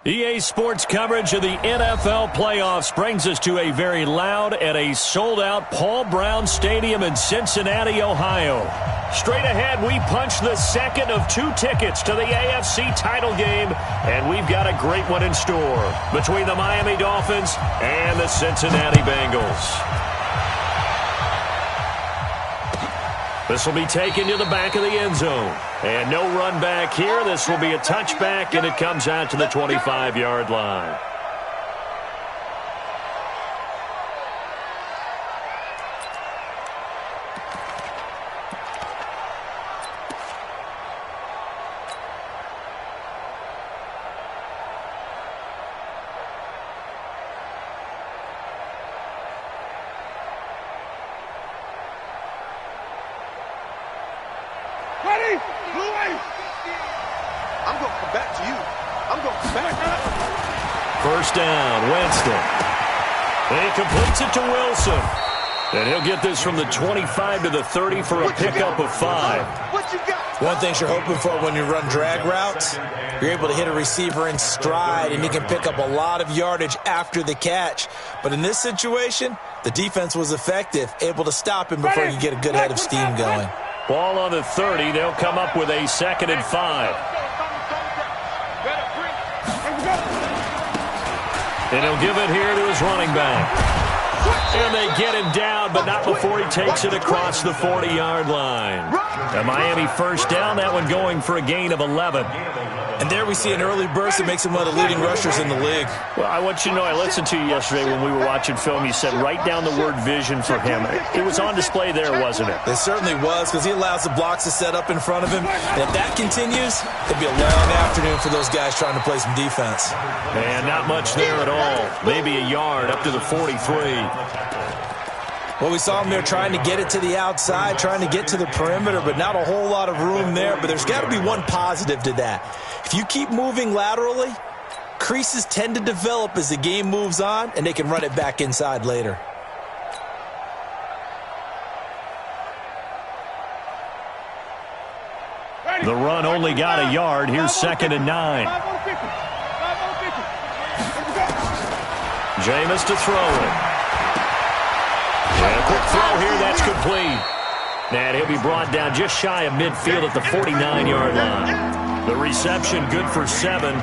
EA Sports coverage of the NFL playoffs brings us to a very loud and a sold-out Paul Brown Stadium in Cincinnati, Ohio. Straight ahead, we punch the second of 2 tickets to the AFC title game, and we've got a great one in store between the Miami Dolphins and the Cincinnati Bengals. This will be taken to the back of the end zone. And no run back here. This will be a touchback, and it comes out to the 25-yard line. First down, Winston. He completes it to Wilson. And he'll get this from the 25 to the 30 for a pickup of 5. One thing you're hoping for when you run drag routes, you're able to hit a receiver in stride, and he can pick up a lot of yardage after the catch. But in this situation, the defense was effective, able to stop him before you get a good head of steam going. Ball on the 30. They'll come up with a 2nd and 5. And he'll give it here to his running back. And they get him down, but not before he takes it across the 40-yard line. A Miami first down, that one going for a gain of 11. And there we see an early burst that makes him one of the leading rushers in the league. Well, I want you to know, I listened to you yesterday when we were watching film. You said write down the word vision for him. It was on display there, wasn't it? It certainly was, because he allows the blocks to set up in front of him. And if that continues, it'll be a long afternoon for those guys trying to play some defense. And not much there at all. Maybe a yard up to the 43. Well, we saw him there trying to get it to the outside, trying to get to the perimeter, but not a whole lot of room there. But there's got to be one positive to that. If you keep moving laterally, creases tend to develop as the game moves on, and they can run it back inside later. The run only got a yard. Here's 2nd and 9. Jameis to throw it. And a quick throw here, that's complete. And he'll be brought down just shy of midfield at the 49-yard line. The reception good for 7.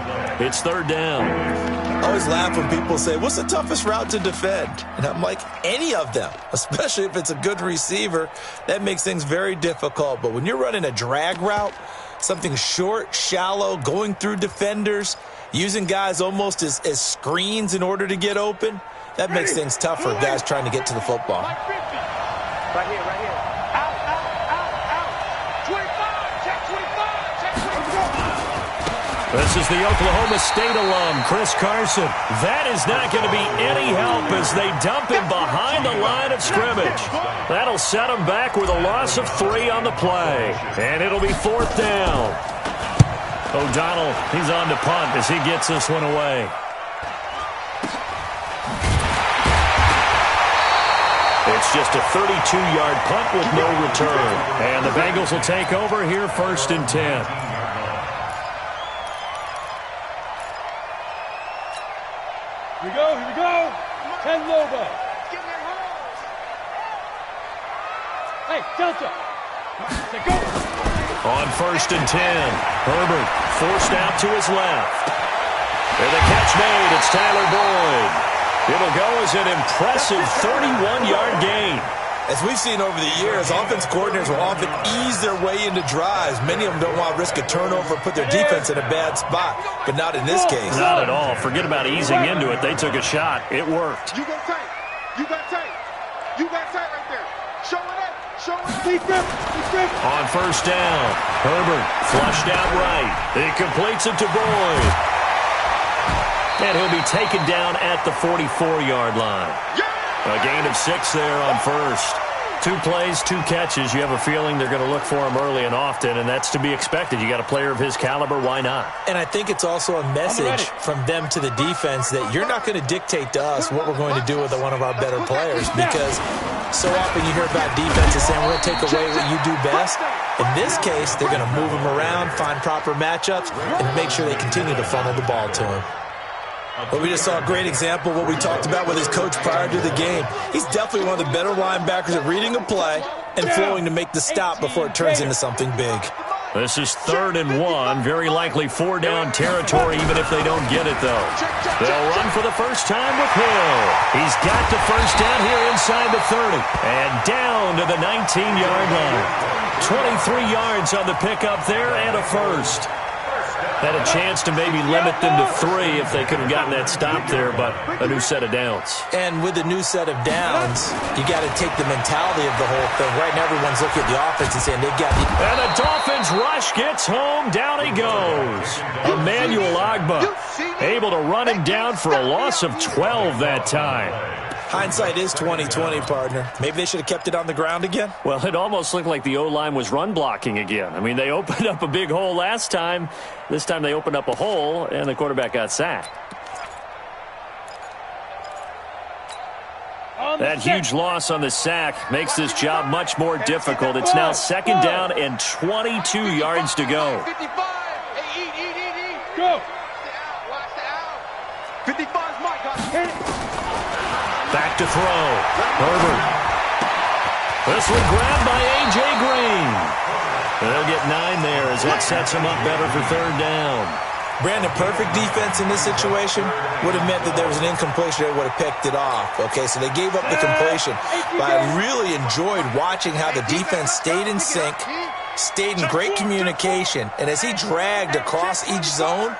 It's 3rd down. I always laugh when people say, what's the toughest route to defend? And I'm like, any of them, especially if it's a good receiver. That makes things very difficult. But when you're running a drag route, something short, shallow, going through defenders, using guys almost as screens in order to get open, that makes things tough for guys trying to get to the football. Right here, right here. Out, out, out, out. 25, check 25, check 25. This is the Oklahoma State alum, Chris Carson. That is not going to be any help as they dump him behind the line of scrimmage. That'll set him back with a loss of 3 on the play. And it'll be 4th down. O'Donnell, he's on to punt as he gets this one away. It's just a 32-yard punt with no return. And the Bengals will take over here 1st and 10. Here we go, here we go. 10 Lobo. Hey, Delta. Say go. On 1st and 10, Herbert forced out to his left. And the catch made, it's Tyler Boyd. It'll go as an impressive 31-yard gain. As we've seen over the years, offense coordinators will often ease their way into drives. Many of them don't want to risk a turnover or put their defense in a bad spot, but not in this case. Not at all. Forget about easing into it. They took a shot. It worked. You got tight. You got tight. You got tight right there. Show it up. Show it up. Keep grip. On 1st down, Herbert flushed out right. He completes it to Boyd. And he'll be taken down at the 44-yard line. A gain of 6 there on 1st. 2 plays, 2 catches. You have a feeling they're going to look for him early and often, and that's to be expected. You got a player of his caliber, why not? And I think it's also a message from them to the defense that you're not going to dictate to us what we're going to do with one of our better players, because so often you hear about defenses saying we're going to take away what you do best. In this case, they're going to move him around, find proper matchups, and make sure they continue to funnel the ball to him. Well, we just saw a great example of what we talked about with his coach prior to the game. He's definitely one of the better linebackers at reading a play and flowing to make the stop before it turns into something big. This is 3rd and 1, very likely 4-down territory even if they don't get it, though. They'll run for the first time with Hill. He's got the first down here inside the 30 and down to the 19-yard line. 23 yards on the pickup there and a first. Had a chance to maybe limit them to 3 if they could have gotten that stop there, but a new set of downs. And with a new set of downs, you got to take the mentality of the whole thing. Right now, everyone's looking at the offense and saying they got the... And the Dolphins rush gets home. Down he goes. Emmanuel Ogbah able to run him down for a loss of 12 that time. Hindsight is 20/20, partner. Maybe they should have kept it on the ground again? Well, it almost looked like the O-line was run blocking again. I mean, they opened up a big hole last time. This time they opened up a hole, and the quarterback got sacked. That huge loss on the sack makes this job much more difficult. It's now 2nd down and 22 yards to go. 55. Go. 55's Mike. Back to throw. Herbert. This one grabbed by A.J. Green. They'll get 9 there as that sets him up better for 3rd down. Brandon, perfect defense in this situation would have meant that there was an incompletion that would have picked it off. Okay, so they gave up the completion. But I really enjoyed watching how the defense stayed in sync, stayed in great communication, and as he dragged across each zone,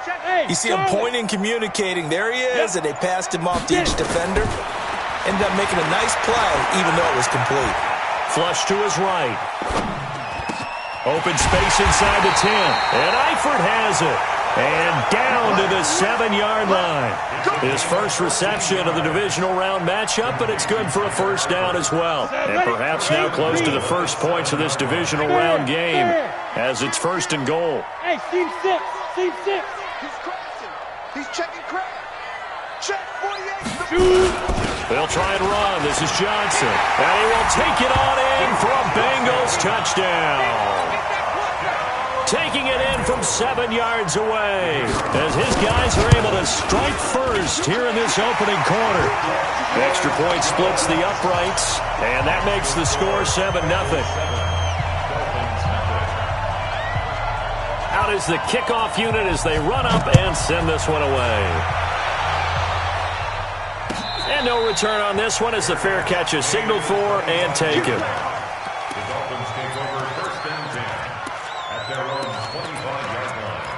you see him pointing, communicating. There he is, and they passed him off to each defender. Ended up making a nice play, even though it was complete. Flush to his right. Open space inside the 10. And Eifert has it. And down to the 7-yard line. His first reception of the divisional round matchup, but it's good for a first down as well. And perhaps now close to the first points of this divisional round game as it's 1st and goal. Hey, Steve 6. Steve 6. He's crashing. He's checking crash. Check 48. They'll try and run. This is Johnson. And he will take it on in for a Bengals touchdown. Taking it in from 7 yards away as his guys are able to strike first here in this opening quarter. Extra point splits the uprights, and that makes the score 7-0. Out is the kickoff unit as they run up and send this one away. And no return on this one as the fair catch is signaled for and taken. The Dolphins take over 1st and 10 at their own 25-yard line.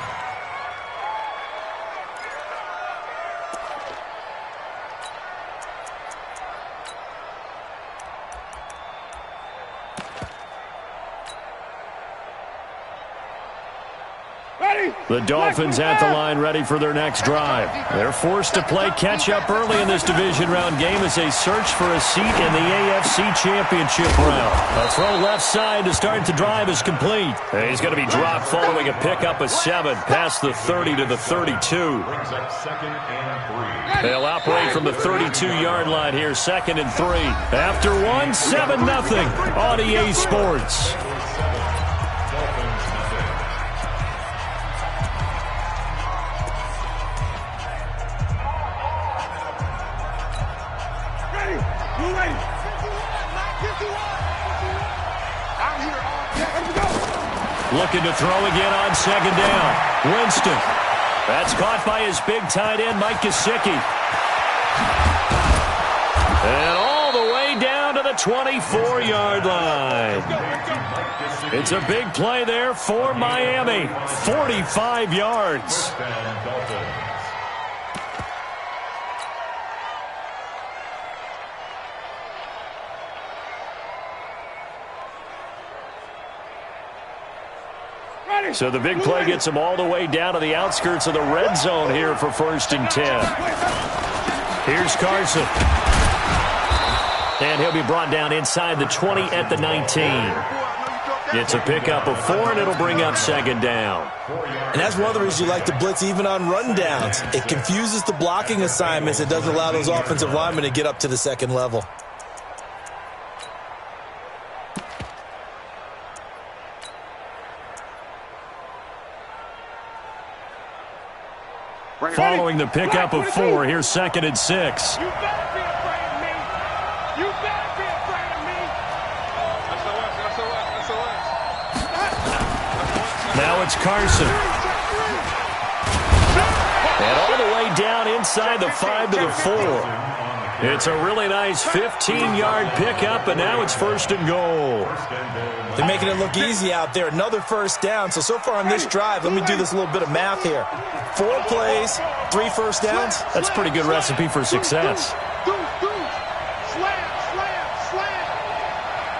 The Dolphins at the line ready for their next drive. They're forced to play catch-up early in this division round game as they search for a seat in the AFC Championship round. A throw left side to start the drive is complete. He's going to be dropped following a pickup of 7 past the 30 to the 32. Brings up 2nd and 3. They'll operate from the 32-yard line here, 2nd and 3. After 1, 7-0 on EA Sports. Looking to throw again on 2nd down. Winston. That's caught by his big tight end, Mike Gesicki. And all the way down to the 24-yard line. It's a big play there for Miami. 45 yards. So the big play gets him all the way down to the outskirts of the red zone here for 1st and 10. Here's Carson. And he'll be brought down inside the 20 at the 19. It's a pickup of 4, and it'll bring up 2nd down. And that's one of the reasons you like to blitz even on rundowns. It confuses the blocking assignments. It doesn't allow those offensive linemen to get up to the 2nd level. Following the pickup of 4, here's 2nd and 6. You better be afraid of me. You better be afraid of me. Now it's Carson. And all the way down inside the 5 to the 4. It's a really nice 15-yard pickup, and now it's 1st and goal. They're making it look easy out there. Another first down. So far on this drive, let me do this little bit of math here. 4 plays, 3 first downs. That's a pretty good recipe for success. Slam.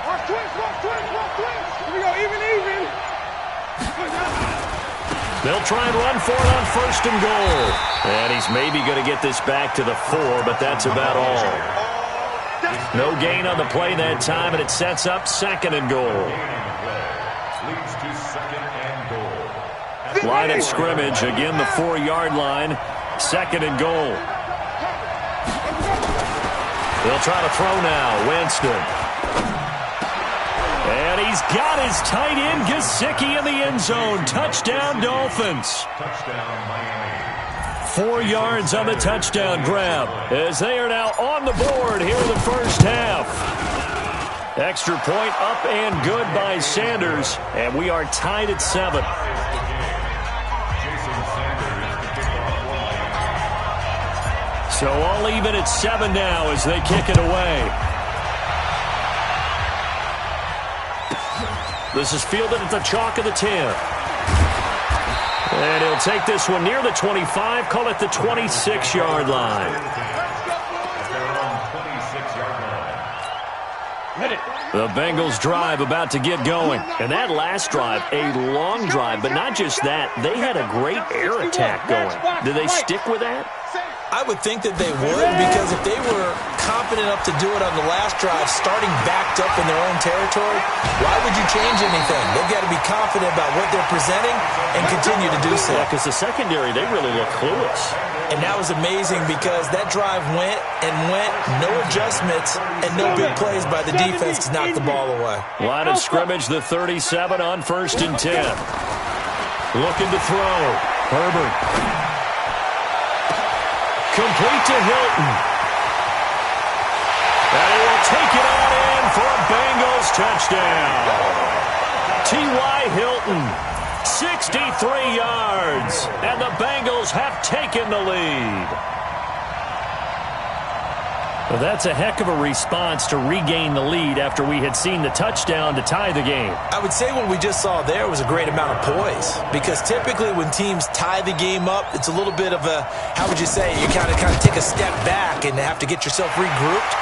Watch twins. Here we go, even. They'll try and run for it on 1st and goal. And he's maybe going to get this back to the 4, but that's about all. No gain on the play that time, and it sets up 2nd and goal. Leads to 2nd and goal. Line of scrimmage, again the 4-yard line. 2nd and goal. They'll try to throw now. Winston. And he's got his tight end, Gesicki, in the end zone. Touchdown, Dolphins. Touchdown, Miami. 4 yards on the touchdown grab as they are now on the board here in the first half. Extra point up and good by Sanders, and we are tied at 7. So all even at 7 now as they kick it away. This is fielded at the chalk of the 10. And he'll take this one near the 25, call it the 26-yard line. The Bengals drive about to get going. And that last drive, a long drive, but not just that. They had a great air attack going. Do they stick with that? I would think that they would, because if they were confident enough to do it on the last drive, starting backed up in their own territory, why would you change anything? They've got to be confident about what they're presenting and continue to do so. Yeah, because the secondary, they really look clueless. And that was amazing because that drive went, no adjustments, and no big plays by the defense to knock the ball away. Line of scrimmage, the 37 on 1st and 10. Looking to throw. Herbert. Complete to Hilton. And he will take it on in for a Bengals touchdown. T.Y. Hilton, 63 yards, and the Bengals have taken the lead. Well, that's a heck of a response to regain the lead after we had seen the touchdown to tie the game. I would say what we just saw there was a great amount of poise, because typically when teams tie the game up, it's a little bit of a, how would you say, you kind of take a step back and have to get yourself regrouped.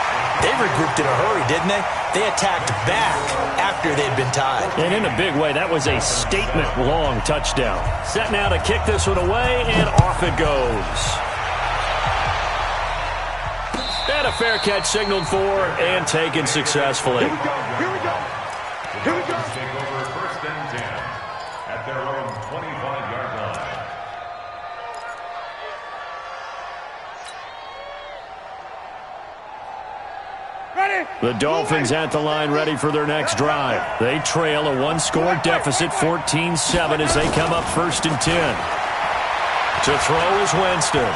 They regrouped in a hurry, didn't they? They attacked back after they'd been tied. And in a big way, that was a statement-long touchdown. Set now to kick this one away, and off it goes. And a fair catch signaled for and taken successfully. Here we go. The Dolphins take over 1st and 10 at their own 25-yard line. Ready? The Dolphins at the line ready for their next drive. They trail a 1-score deficit, 14-7, as they come up 1st and 10. To throw is Winston.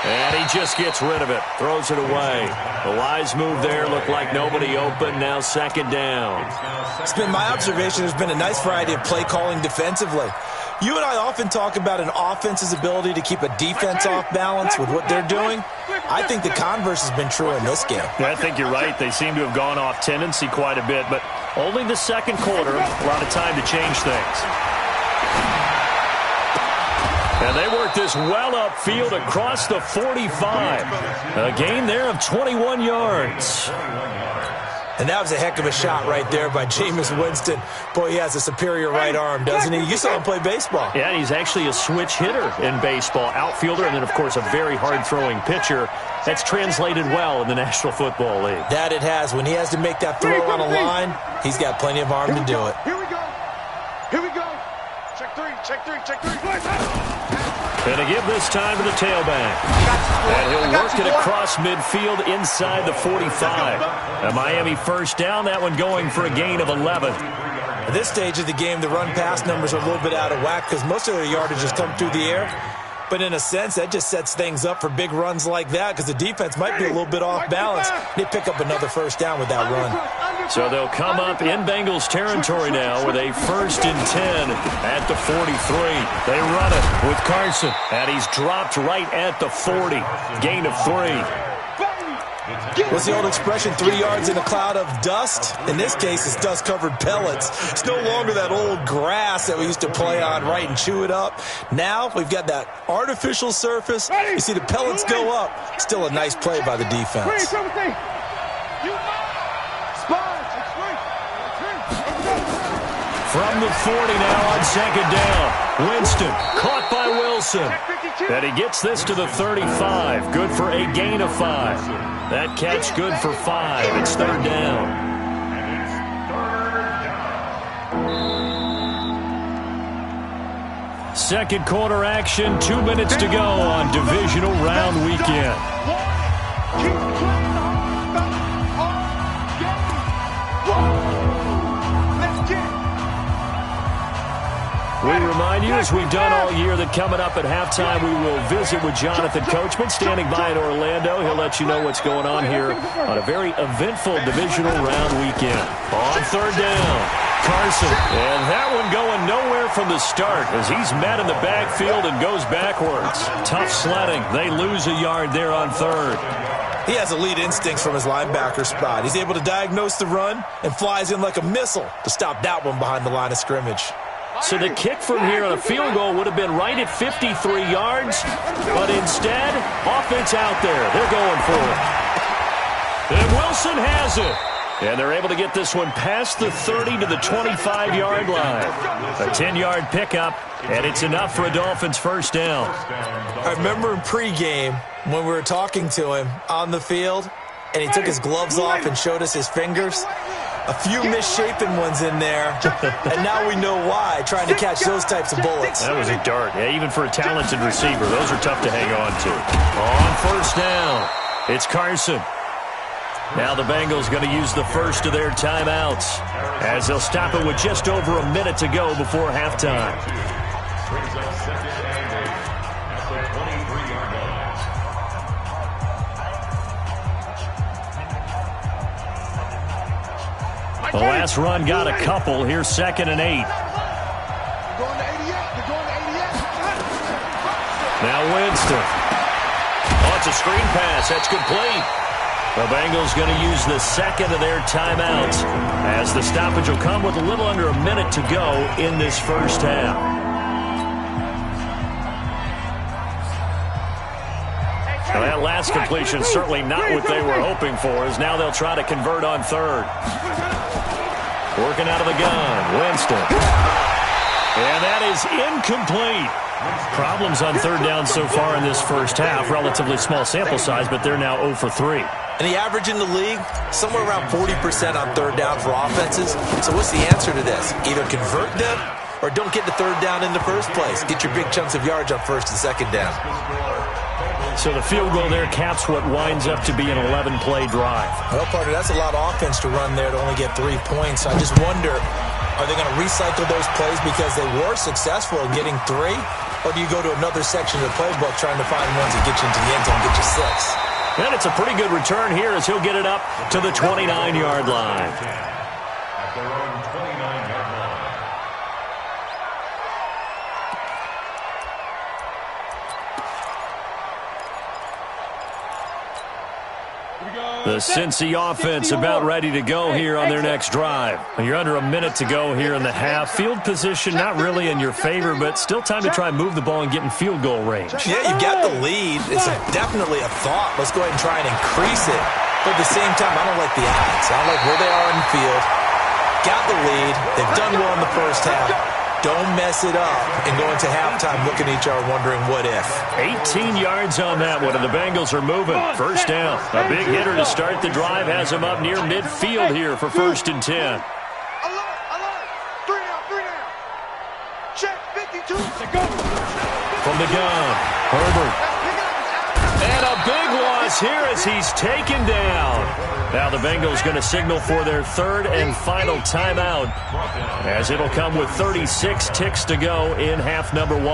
And he just gets rid of it, throws it away. The wise move there, looked like nobody open, now 2nd down. It's been my observation there's been a nice variety of play calling defensively. You and I often talk about an offense's ability to keep a defense off balance with what they're doing. I think the converse has been true in this game. I think you're right. They seem to have gone off tendency quite a bit, but only the 2nd quarter, a lot of time to change things. And they work this well upfield across the 45. A gain there of 21 yards. And that was a heck of a shot right there by Jameis Winston. Boy, he has a superior right arm, doesn't he? You saw him play baseball. Yeah, he's actually a switch hitter in baseball. Outfielder, and then, of course, a very hard-throwing pitcher. That's translated well in the National Football League. That it has. When he has to make that throw on a line, he's got plenty of arm to do it. Here we go. Check three. And to give this time to the tailback. And he'll work it across midfield inside the 45. A Miami 1st down, that one going for a gain of 11. At this stage of the game, the run-pass numbers are a little bit out of whack because most of their yardage has come through the air. But in a sense, that just sets things up for big runs like that because the defense might be a little bit off balance. They pick up another first down with that run. So they'll come up in Bengals territory now with a 1st and 10 at the 43. They run it with Carson, and he's dropped right at the 40. Gain of 3. What's the old expression, 3 yards in a cloud of dust? In this case, it's dust-covered pellets. It's no longer that old grass that we used to play on, right, and chew it up. Now we've got that artificial surface. You see the pellets go up. Still a nice play by the defense. From the 40 now on 2nd down. Winston caught by Wilson. And he gets this to the 35. Good for a gain of 5. That catch good for 5. It's 3rd down. Second quarter action. 2 minutes to go on divisional round weekend. We remind you, as we've done all year, that coming up at halftime, we will visit with Jonathan Coachman, standing by in Orlando. He'll let you know what's going on here on a very eventful divisional round weekend. On 3rd down, Carson. And that one going nowhere from the start as he's met in the backfield and goes backwards. Tough sledding. They lose a yard there on 3rd. He has elite instincts from his linebacker spot. He's able to diagnose the run and flies in like a missile to stop that one behind the line of scrimmage. So the kick from here on a field goal would have been right at 53 yards, but instead, offense out there. They're going for it. And Wilson has it. And they're able to get this one past the 30 to the 25-yard line. A 10-yard pickup, and it's enough for a Dolphins first down. I remember in pregame when we were talking to him on the field, and he took his gloves off and showed us his fingers. A few misshapen ones in there, and now we know why, trying to catch those types of bullets. That was a dart. Yeah, even for a talented receiver, those are tough to hang on to. On 1st down, it's Carson. Now the Bengals going to use the first of their timeouts as they'll stop it with just over a minute to go before halftime. Brings up 2nd and 8 at the 23-yard line. The last run got a couple. Here's 2nd and 8. Now Winston. Oh, it's a screen pass. That's complete. The Bengals going to use the second of their timeouts as the stoppage will come with a little under a minute to go in this first half. Now that last completion certainly not what they were hoping for, as now they'll try to convert on 3rd. Working out of the gun, Winston. And that is incomplete. Problems on 3rd down so far in this first half. Relatively small sample size, but they're now 0 for 3. And the average in the league, somewhere around 40% on 3rd down for offenses. So what's the answer to this? Either convert them or don't get to 3rd down in the first place. Get your big chunks of yards on 1st and 2nd down. So the field goal there caps what winds up to be an 11-play drive. Well, partner, that's a lot of offense to run there to only get 3 points. I just wonder, are they going to recycle those plays because they were successful in getting 3? Or do you go to another section of the playbook trying to find ones that get you into the end zone and get you 6? And it's a pretty good return here as he'll get it up to the 29-yard line. At their own 29-yard line. The Cincy offense about ready to go here on their next drive. You're under a minute to go here in the half. Field position not really in your favor, but still time to try and move the ball and get in field goal range. Yeah, you've got the lead. It's definitely a thought. Let's go ahead and try and increase it. But at the same time, I don't like the odds. I don't like where they are on the field. Got the lead. They've done well in the first half. Don't mess it up and go into halftime looking at each other wondering what if. 18 yards on that one, and the Bengals are moving. First down. A big hitter to start the drive has them up near midfield here for 1st and 10. Alert! 3 down. Check 52. From the gun, Herbert. And a big one loss here as he's taken down. Now the Bengals going to signal for their third and final timeout, as it'll come with 36 ticks to go in half number 1.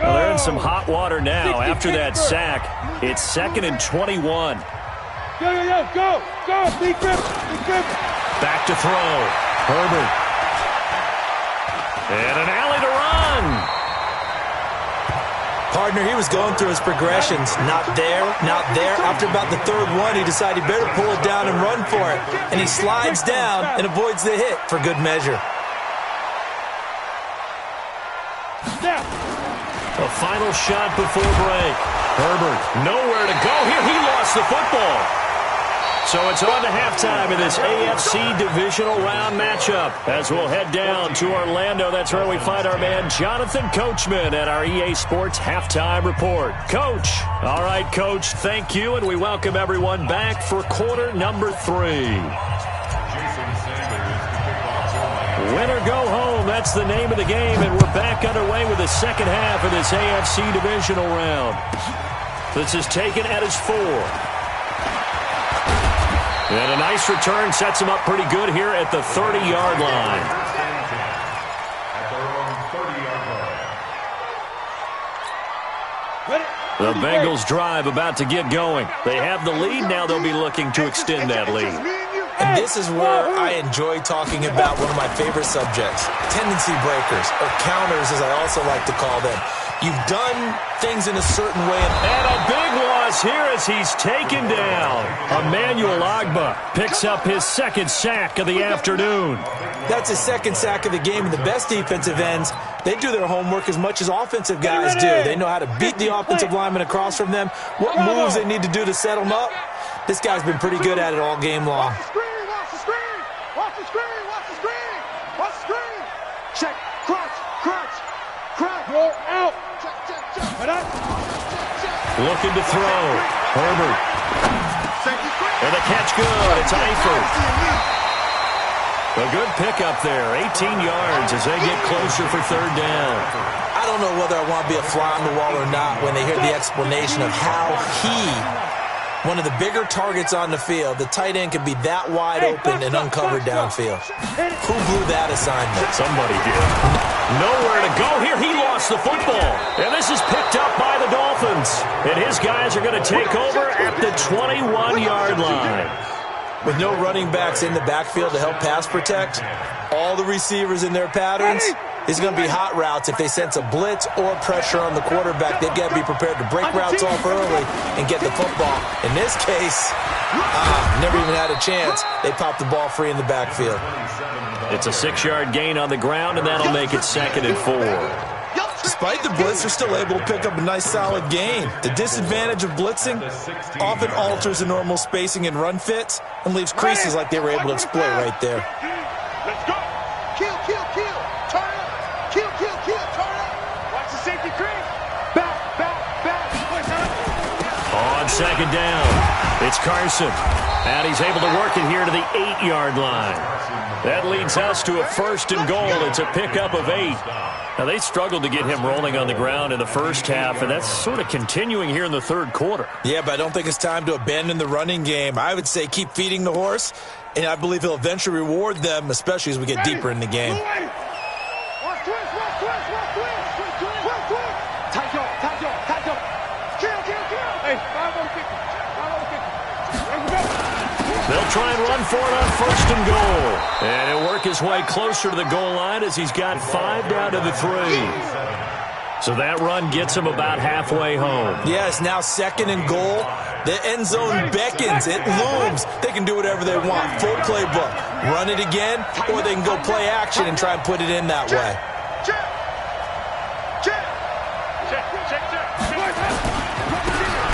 Well, they're in some hot water now after that sack. It's 2nd and 21. Go, big grip. Back to throw. Herbert. And an alley to run. Partner, he was going through his progressions. Not there, not there. After about the third one, he decided he better pull it down and run for it. And he slides down and avoids the hit for good measure. A final shot before break. Herbert, nowhere to go here. He lost the football. So it's on to halftime in this AFC divisional round matchup. As we'll head down to Orlando, that's where we find our man Jonathan Coachman at our EA Sports Halftime Report. Coach. All right, Coach, thank you, and we welcome everyone back for quarter number 3. Win or go home, that's the name of the game, and we're back underway with the second half of this AFC divisional round. This is taken at his 4. And a nice return sets him up pretty good here at the 30-yard line. The Bengals drive about to get going. They have the lead. Now they'll be looking to extend that lead. And this is where I enjoy talking about one of my favorite subjects, tendency breakers, or counters as I also like to call them. You've done things in a certain way. And a big loss here as he's taken down. Emmanuel Ogbah picks up his second sack of the afternoon. That's his second sack of the game, and the best defensive ends, they do their homework as much as offensive guys do. They know how to beat the offensive lineman across from them, what moves they need to do to set them up. This guy's been pretty good at it all game long. Watch the screen. Check, crunch. Roll out. Check. Looking to throw. Herbert. And the catch good. It's Eifert. A good pickup there. 18 yards as they get closer for third down. I don't know whether I want to be a fly on the wall or not when they hear the explanation of how one of the bigger targets on the field, the tight end can be that wide open and uncovered downfield. Who blew that assignment? Somebody did. Nowhere to go here. He lost the football. And this is picked up by the Dolphins. And his guys are going to take over at the 21-yard line. With no running backs in the backfield to help pass protect, all the receivers in their patterns, it's going to be hot routes. If they sense a blitz or pressure on the quarterback, they've got to be prepared to break routes off early and get the football. In this case, never even had a chance. They popped the ball free in the backfield. It's a 6-yard gain on the ground, and that'll make it 2nd and 4. Despite the blitz, they're still able to pick up a nice, solid gain. The disadvantage of blitzing often alters the normal spacing and run fits and leaves creases like they were able to exploit right there. Let's go. Kill. Turn up. Kill. Turn up. Watch the safety creep. Back. On second down, it's Carson. And he's able to work it here to the 8-yard line. That leads us to a 1st and goal. It's a pickup of 8. Now, they struggled to get him rolling on the ground in the first half, and that's sort of continuing here in the third quarter. Yeah, but I don't think it's time to abandon the running game. I would say keep feeding the horse, and I believe he'll eventually reward them, especially as we get deeper in the game. Watch twist. Tight up. Kill. Hey, 5-on-50. They'll try and run for it on 1st and goal. And he'll work his way closer to the goal line as he's got 5 down to the 3. So that run gets him about halfway home. Yeah, it's now 2nd and goal. The end zone beckons. It looms. They can do whatever they want. Full playbook. Run it again, or they can go play action and try and put it in that way. Check.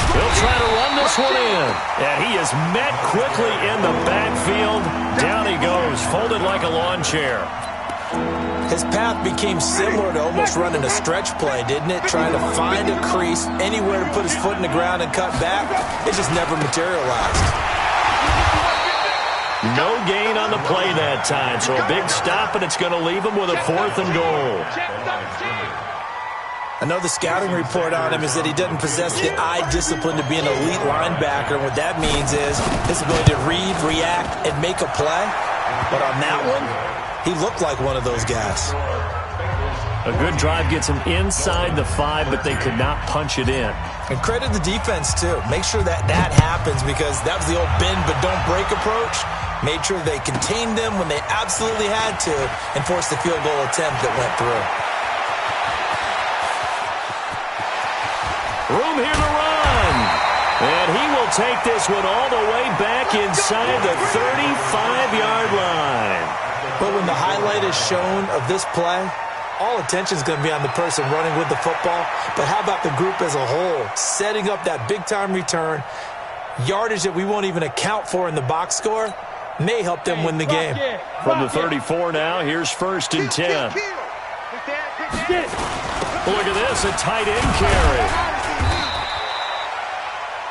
He'll try to run this one in. And he is met quickly in the backfield. Down he goes, folded like a lawn chair. His path became similar to almost running a stretch play, didn't it? Trying to find a crease, anywhere to put his foot in the ground and cut back. It just never materialized. No gain on the play that time, so a big stop, and it's going to leave him with a 4th and goal. I know the scouting report on him is that he doesn't possess the eye discipline to be an elite linebacker, and what that means is his ability to read, react, and make a play. But on that one, he looked like one of those guys. A good drive gets him inside the 5, but they could not punch it in. And credit the defense, too. Make sure that happens, because that was the old bend but don't break approach. Made sure they contained them when they absolutely had to and forced the field goal attempt that went through. Room here to run. And he will take this one all the way back inside the 35-yard line. But when the highlight is shown of this play, all attention is going to be on the person running with the football. But how about the group as a whole? Setting up that big-time return, yardage that we won't even account for in the box score, may help them win the game. From the 34 now, here's 1st and 10. Look at this, a tight end carry.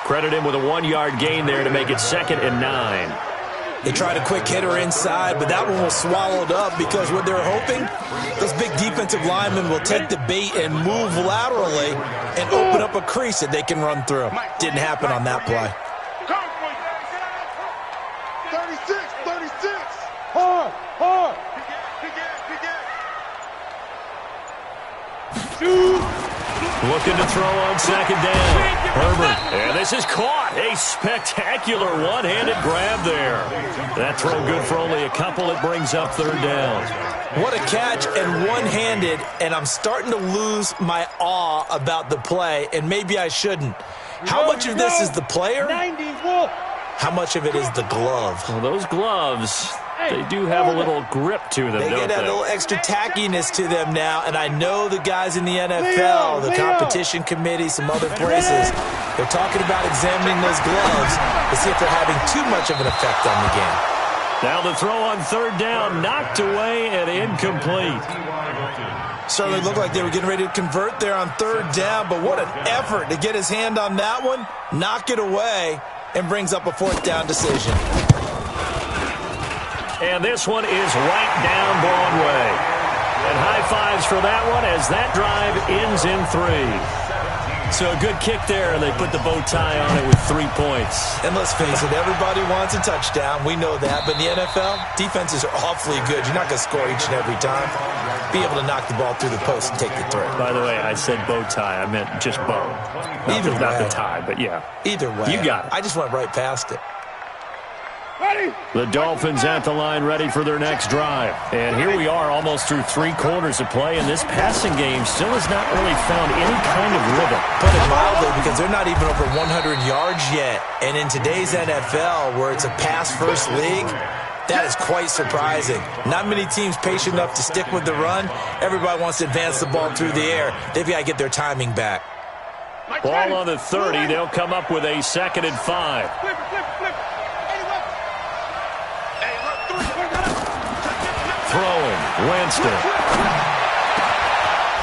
Credit him with a 1-yard gain there to make it 2nd and 9. They tried a quick hitter inside, but that one was swallowed up because what they're hoping, those big defensive linemen will take the bait and move laterally and open up a crease that they can run through. Didn't happen on that play. 36. Hard. Looking to throw on 2nd down. Herbert, and this is caught. A spectacular one-handed grab there. That throw good for only a couple. It brings up 3rd down. What a catch, and one-handed, and I'm starting to lose my awe about the play, and maybe I shouldn't. How much of this is the player? How much of it is the glove? Well, those gloves, they do have a little grip to them, They don't get a little extra tackiness to them now, and I know the guys in the NFL, the competition committee, some other places, they're talking about examining those gloves to see if they're having too much of an effect on the game. Now the throw on 3rd down, knocked away and incomplete. Certainly looked like they were getting ready to convert there on 3rd down, but what an effort to get his hand on that one, knock it away, and brings up a 4th down decision. And this one is right down Broadway. And high fives for that one as that drive ends in 3. So a good kick there, and they put the bow tie on it with 3 points. And let's face it, everybody wants a touchdown. We know that. But in the NFL, defenses are awfully good. You're not going to score each and every time. Be able to knock the ball through the post and take the throw. By the way, I said bow tie. I meant just bow. Not the tie, but yeah. Either way. You got it. I just went right past it. The Dolphins at the line ready for their next drive. And here we are almost through 3 quarters of play, and this passing game still has not really found any kind of rhythm. Put it mildly, because they're not even over 100 yards yet. And in today's NFL, where it's a pass-first league, that is quite surprising. Not many teams patient enough to stick with the run. Everybody wants to advance the ball through the air. They've got to get their timing back. Ball on the 30. They'll come up with a 2nd and 5. Throwing, Winston.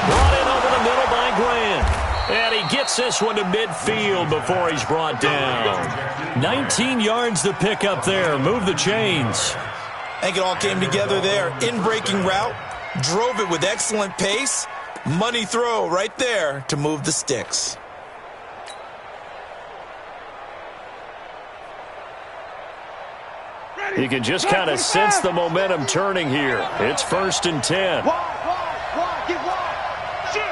Brought in over the middle by Grant. And he gets this one to midfield before he's brought down. 19 yards to pick up there. Move the chains. I think it all came together there. In-breaking route. Drove it with excellent pace. Money throw right there to move the sticks. You can just kind of sense the momentum turning here. It's 1st and 10. Wide, get wide. Shoot.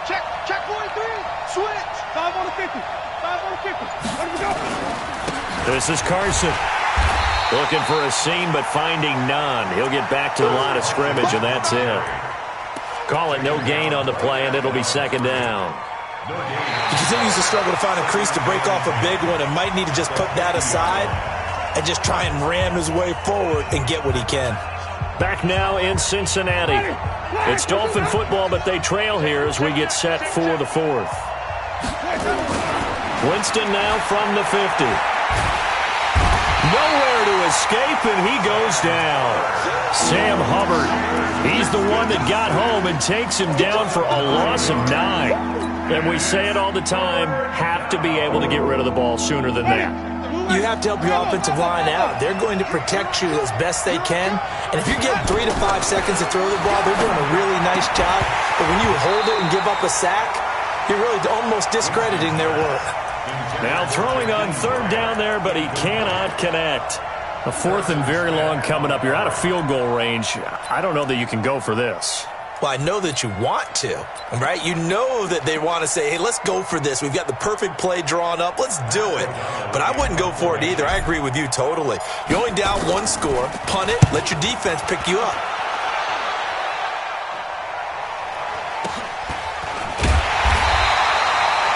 Check 43. Switch. 5 on the 50. Where do we go? This is Carson. Looking for a seam, but finding none. He'll get back to the line of scrimmage, and that's it. Call it no gain on the play, and it'll be 2nd down. He continues to struggle to find a crease to break off a big one and might need to just put that aside and just try and ram his way forward and get what he can. Back now in Cincinnati. It's Dolphin football, but they trail here as we get set for the 4th. Winston now from the 50. Nowhere to escape, and he goes down. Sam Hubbard, he's the one that got home and takes him down for a loss of 9. And we say it all the time, have to be able to get rid of the ball sooner than that. you have to help your offensive line out. They're going to protect you as best they can. And if you're getting 3 to 5 seconds to throw the ball, they're doing a really nice job. But when you hold it and give up a sack, you're really almost discrediting their work. Now throwing on third down there, but he cannot connect. A fourth and very long coming up. You're out of field goal range. I don't know that you can go for this. Well, I know that you want to, right? You know that they want to say, hey, let's go for this. We've got the perfect play drawn up. Let's do it. But I wouldn't go for it either. I agree with you totally. You're only down one score. Punt it. Let your defense pick you up.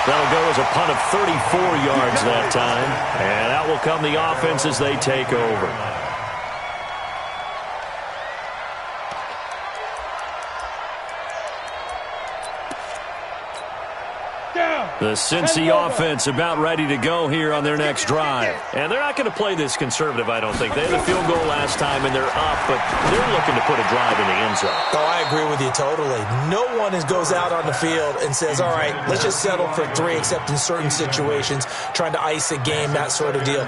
That'll go as a punt of 34 yards that time. And out will come the offense as they take over. The Cincy offense about ready to go here on their next drive. And they're not going to play this conservative, I don't think. They had a field goal last time, and they're up, but they're looking to put a drive in the end zone. Oh, I agree with you totally. No one goes out on the field and says, all right, let's just settle for 3, except in certain situations, trying to ice a game, that sort of deal.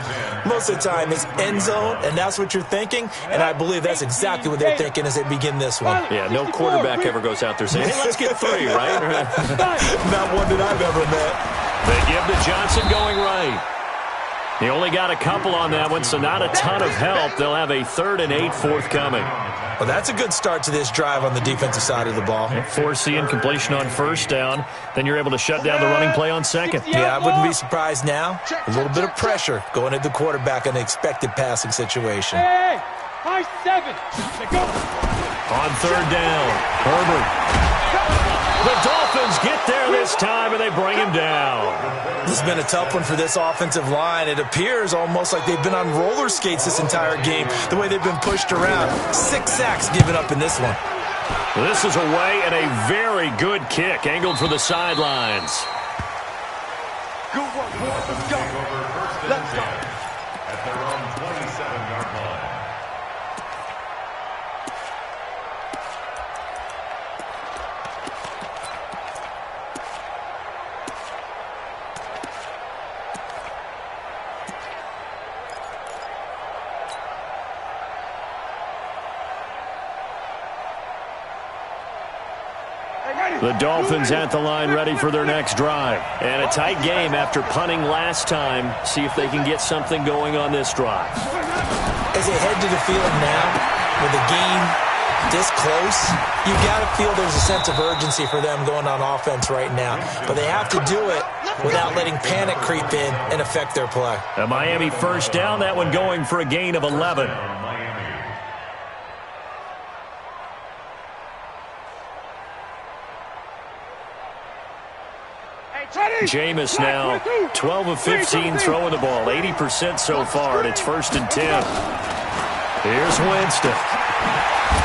Most of the time, it's end zone, and that's what you're thinking, and I believe that's exactly what they're thinking as they begin this one. Yeah, no quarterback ever goes out there saying, hey, let's get 3, right? Not one that I've ever met. They give to Johnson going right. He only got a couple on that one, so not a ton of help. They'll have a 3rd and 8 forthcoming. Well, that's a good start to this drive on the defensive side of the ball. Force the incompletion on first down. Then you're able to shut down the running play on second. Yeah, I wouldn't be surprised now. A little bit of pressure going at the quarterback in an expected passing situation. Hey, high 7. Go. On third down, Herbert. The Dolphins get there this time, and they bring him down. This has been a tough one for this offensive line. It appears almost like they've been on roller skates this entire game, the way they've been pushed around. 6 sacks given up in this one. This is away and a very good kick, angled for the sidelines. Good work, boys. Let's go. Let's go. At their own 27-yard line. The Dolphins at the line ready for their next drive. And a tight game after punting last time. See if they can get something going on this drive. As they head to the field now, with the game this close, you got to feel there's a sense of urgency for them going on offense right now. But they have to do it without letting panic creep in and affect their play. A Miami first down, that one going for a gain of 11. Jameis now 12 of 15 throwing the ball, 80% so far, and it's 1st and 10. Here's Winston.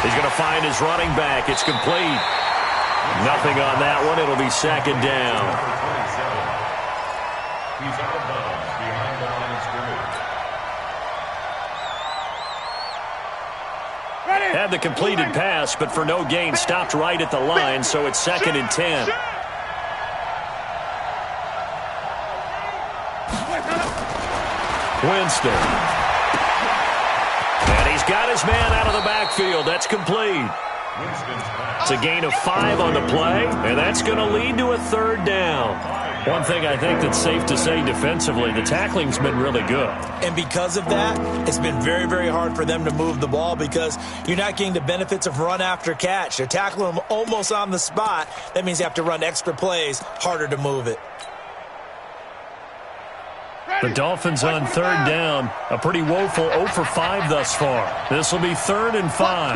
He's going to find his running back. It's complete. Nothing on that one. It'll be 2nd down. He's out of bounds behind the line of scrimmage. Had the completed pass, but for no gain, stopped right at the line, so it's 2nd and 10. Winston. And he's got his man out of the backfield. That's complete. It's a gain of 5 on the play, and that's going to lead to a 3rd down. One thing I think that's safe to say defensively, the tackling's been really good. And because of that, it's been very, very hard for them to move the ball because you're not getting the benefits of run after catch. They're tackling them almost on the spot. That means you have to run extra plays, harder to move it. The Dolphins on 3rd down. A pretty woeful 0 for 5 thus far. This will be 3rd and 5.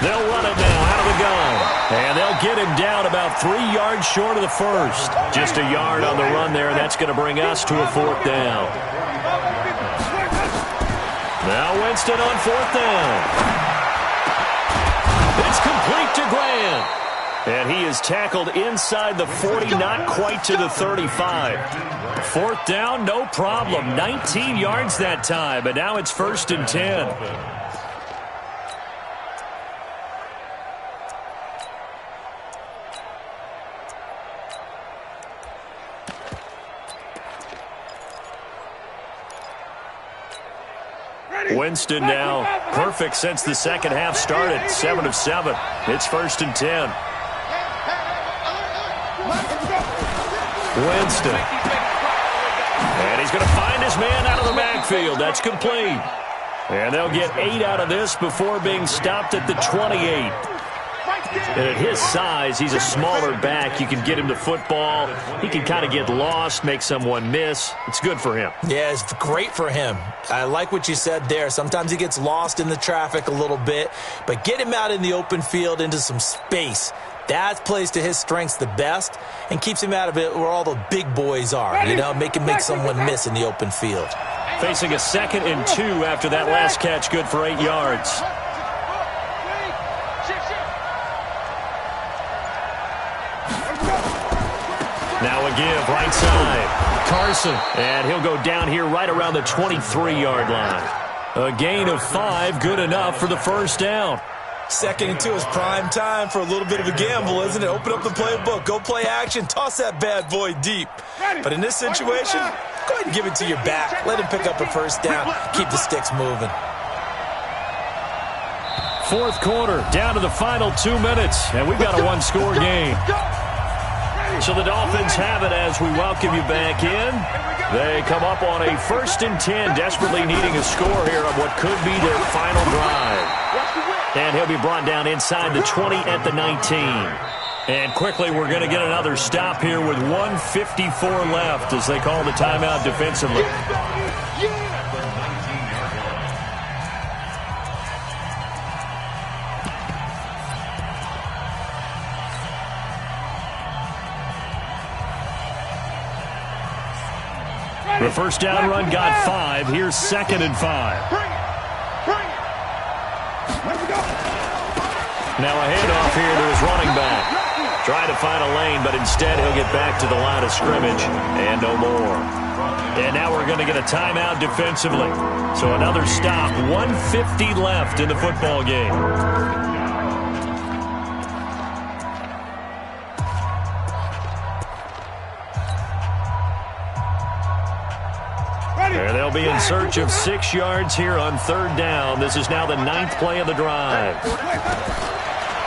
They'll run it now out of the gun. And they'll get him down about 3 yards short of the first. Just a yard on the run there, and that's going to bring us to a 4th down. Now Winston on 4th down. It's complete to Grant. And he is tackled inside the 40, not quite to the 35. 4th down, no problem. 19 yards that time, but now it's 1st and 10. Winston now perfect since the second half started. 7 of 7. It's 1st and 10. Winston. And he's going to find his man out of the backfield. That's complete. And they'll get 8 out of this before being stopped at the 28. And at his size, he's a smaller back. You can get him the football. He can kind of get lost, make someone miss. It's good for him. Yeah, it's great for him. I like what you said there. Sometimes he gets lost in the traffic a little bit, but get him out in the open field into some space. That plays to his strengths the best and keeps him out of it where all the big boys are, you know, make someone miss in the open field. Facing a 2nd and 2 after that last catch, good for 8 yards. Now a give, right side. Carson, and he'll go down here right around the 23-yard line. A gain of 5, good enough for the first down. 2nd and 2 is prime time for a little bit of a gamble, isn't it? Open up the playbook, go play action, toss that bad boy deep. But in this situation, go ahead and give it to your back. Let him pick up a first down, keep the sticks moving. 4th quarter, down to the final 2 minutes, and we've got a one-score game. So the Dolphins have it as we welcome you back in. They come up on a 1st and 10, desperately needing a score here on what could be their final drive. And he'll be brought down inside the 20 at the 19. And quickly, we're going to get another stop here with 1:54 left as they call the timeout defensively. The first down run got 5. Here's 2nd and 5. Now a handoff here to his running back. Trying to find a lane, but instead he'll get back to the line of scrimmage and no more. And now we're going to get a timeout defensively. So another stop. 1:50 left in the football game. And they'll be in search of 6 yards here on 3rd down. This is now the 9th play of the drive.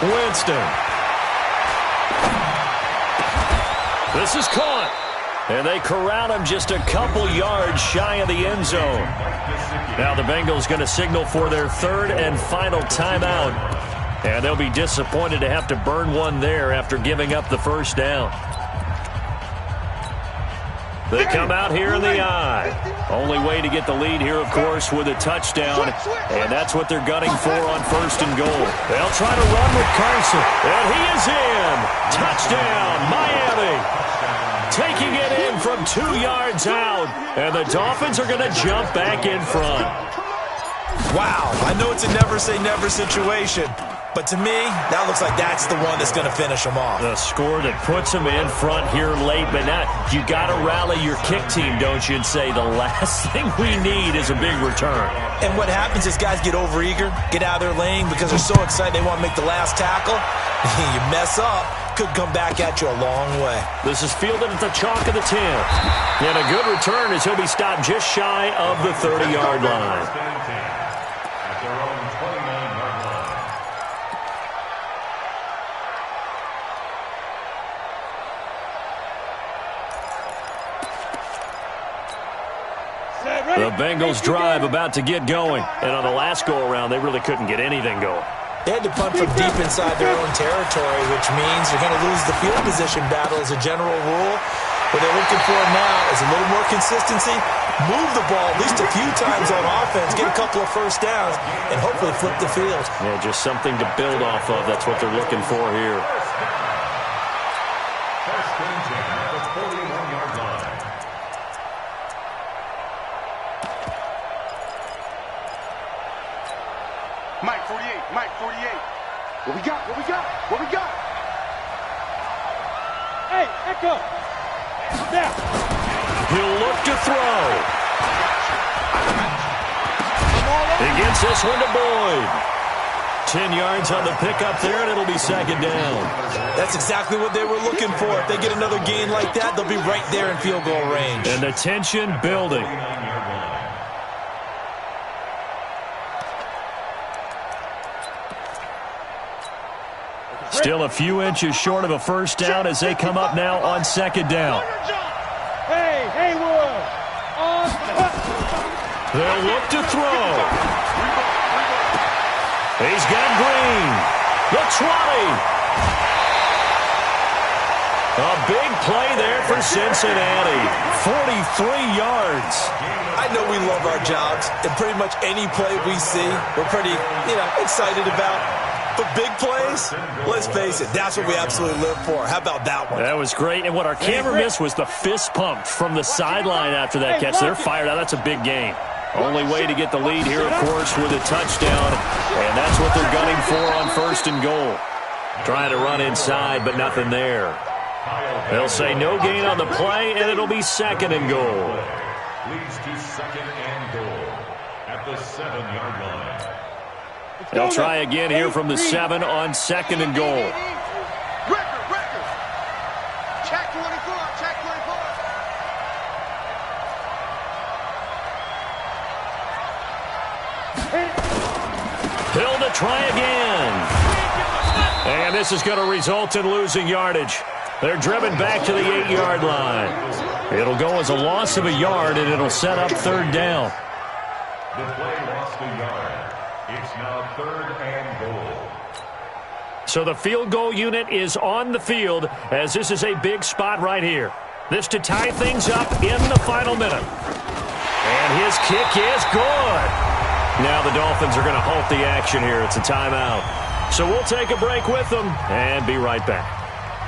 Winston. This is caught. And they corral him just a couple yards shy of the end zone. Now the Bengals going to signal for their 3rd and final timeout. And they'll be disappointed to have to burn one there after giving up the first down. They come out here in the eye. Only way to get the lead here, of course, with a touchdown. And that's what they're gunning for on 1st and goal. They'll try to run with Carson. And he is in. Touchdown, Miami. Taking it in from 2 yards out. And the Dolphins are going to jump back in front. Wow, I know it's a never-say-never situation. But to me, that looks like that's the one that's going to finish them off. The score that puts them in front here late, but now you got to rally your kick team, don't you, and say the last thing we need is a big return. And what happens is guys get overeager, get out of their lane because they're so excited they want to make the last tackle. You mess up, could come back at you a long way. This is fielded at the chalk of the 10. And a good return as he'll be stopped just shy of the 30-yard line. At their own 29-yard line. The Bengals drive about to get going. And on the last go-around, they really couldn't get anything going. They had to punt from deep inside their own territory, which means you're going to lose the field position battle as a general rule. What they're looking for now is a little more consistency, move the ball at least a few times on offense, get a couple of first downs, and hopefully flip the field. Yeah, just something to build off of. That's what they're looking for here. First and 10 at the 41-yard line. Mike 48, Mike 48. What we got? What we got? What we got? Hey, Echo. Now. He'll look to throw. He gets this one to Boyd. 10 yards on the pickup there, and it'll be 2nd down. That's exactly what they were looking for. If they get another gain like that, they'll be right there in field goal range. And the tension building. Still a few inches short of a first down as they come up now on second down. Hey, Haywood. They'll look to throw. He's got Green. The 20. A big play there for Cincinnati. 43 yards. I know we love our jobs, and pretty much any play we see, we're pretty, excited about. But big plays, let's face it, that's what we absolutely live for. How about that one? That was great, and what our camera missed was the fist pump from the sideline after that catch. They're fired out. That's a big game. Only way to get the lead here, of course, with a touchdown, and that's what they're gunning for on first and goal. Trying to run inside, but nothing there. They'll say no gain on the play, and it'll be second and goal. Leads to second and goal at the 7-yard line. They'll try again here from the 7 on second and goal. Record. Check 24, check 24. Hill to try again. And this is going to result in losing yardage. They're driven back to the 8-yard line. It'll go as a loss of a yard, and it'll set up third down. The play lost a yard. It's now third and goal. So the field goal unit is on the field as this is a big spot right here. This to tie things up in the final minute. And his kick is good. Now the Dolphins are going to halt the action here. It's a timeout. So we'll take a break with them and be right back.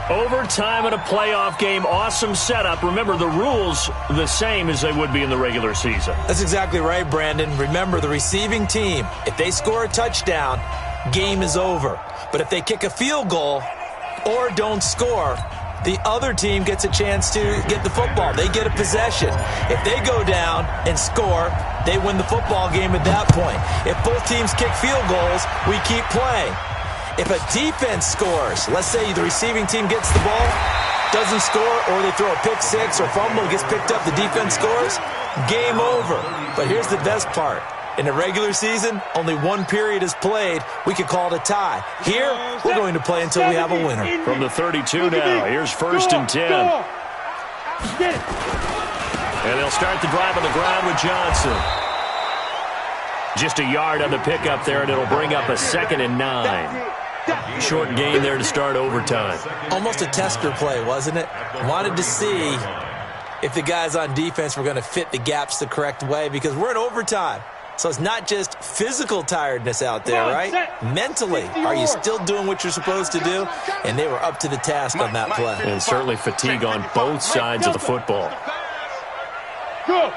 Overtime in a playoff game, awesome setup. Remember, the rules the same as they would be in the regular season. That's exactly right, Brandon. Remember, the receiving team, if they score a touchdown, game is over. But if they kick a field goal or don't score, the other team gets a chance to get the football. They get a possession. If they go down and score, they win the football game at that point. If both teams kick field goals, we keep playing. If a defense scores, let's say the receiving team gets the ball, doesn't score, or they throw a pick six or fumble, gets picked up, the defense scores, game over. But here's the best part. In the regular season, only one period is played. We could call it a tie. Here, we're going to play until we have a winner. From the 32 now, here's first and 10. And they'll start the drive on the ground with Johnson. Just a yard on the pickup there, and it'll bring up a 2nd and 9. Short gain there to start overtime. Almost a tester play, wasn't it? Wanted to see if the guys on defense were going to fit the gaps the correct way because we're in overtime. So it's not just physical tiredness out there, right? Mentally, are you still doing what you're supposed to do? And they were up to the task on that play. And certainly fatigue on both sides of the football. Go.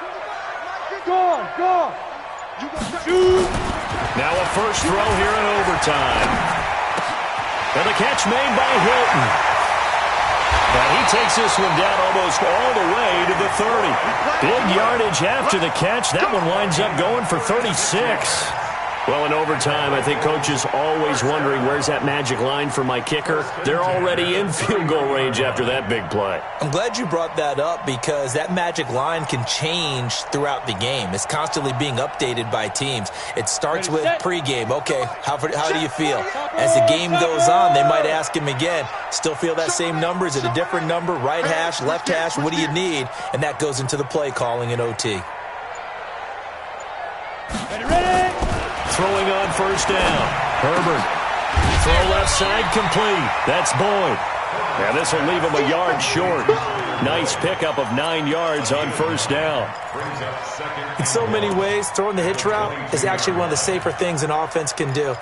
Now a first throw here in overtime. And the catch made by Hilton. And he takes this one down almost all the way to the 30. Big yardage after the catch. That one winds up going for 36. Well, in overtime, I think coaches always wondering, where's that magic line for my kicker? They're already in field goal range after that big play. I'm glad you brought that up because that magic line can change throughout the game. It's constantly being updated by teams. It starts with pregame. Okay, how do you feel? As the game goes on, they might ask him again, still feel that same number? Is it a different number? Right hash, left hash, what do you need? And that goes into the play calling in OT. Ready? Throwing on first down. Herbert. Throw left side complete. That's Boyd. And this will leave him a yard short. Nice pickup of 9 yards on first down. In so many ways, throwing the hitch route is actually one of the safer things an offense can do.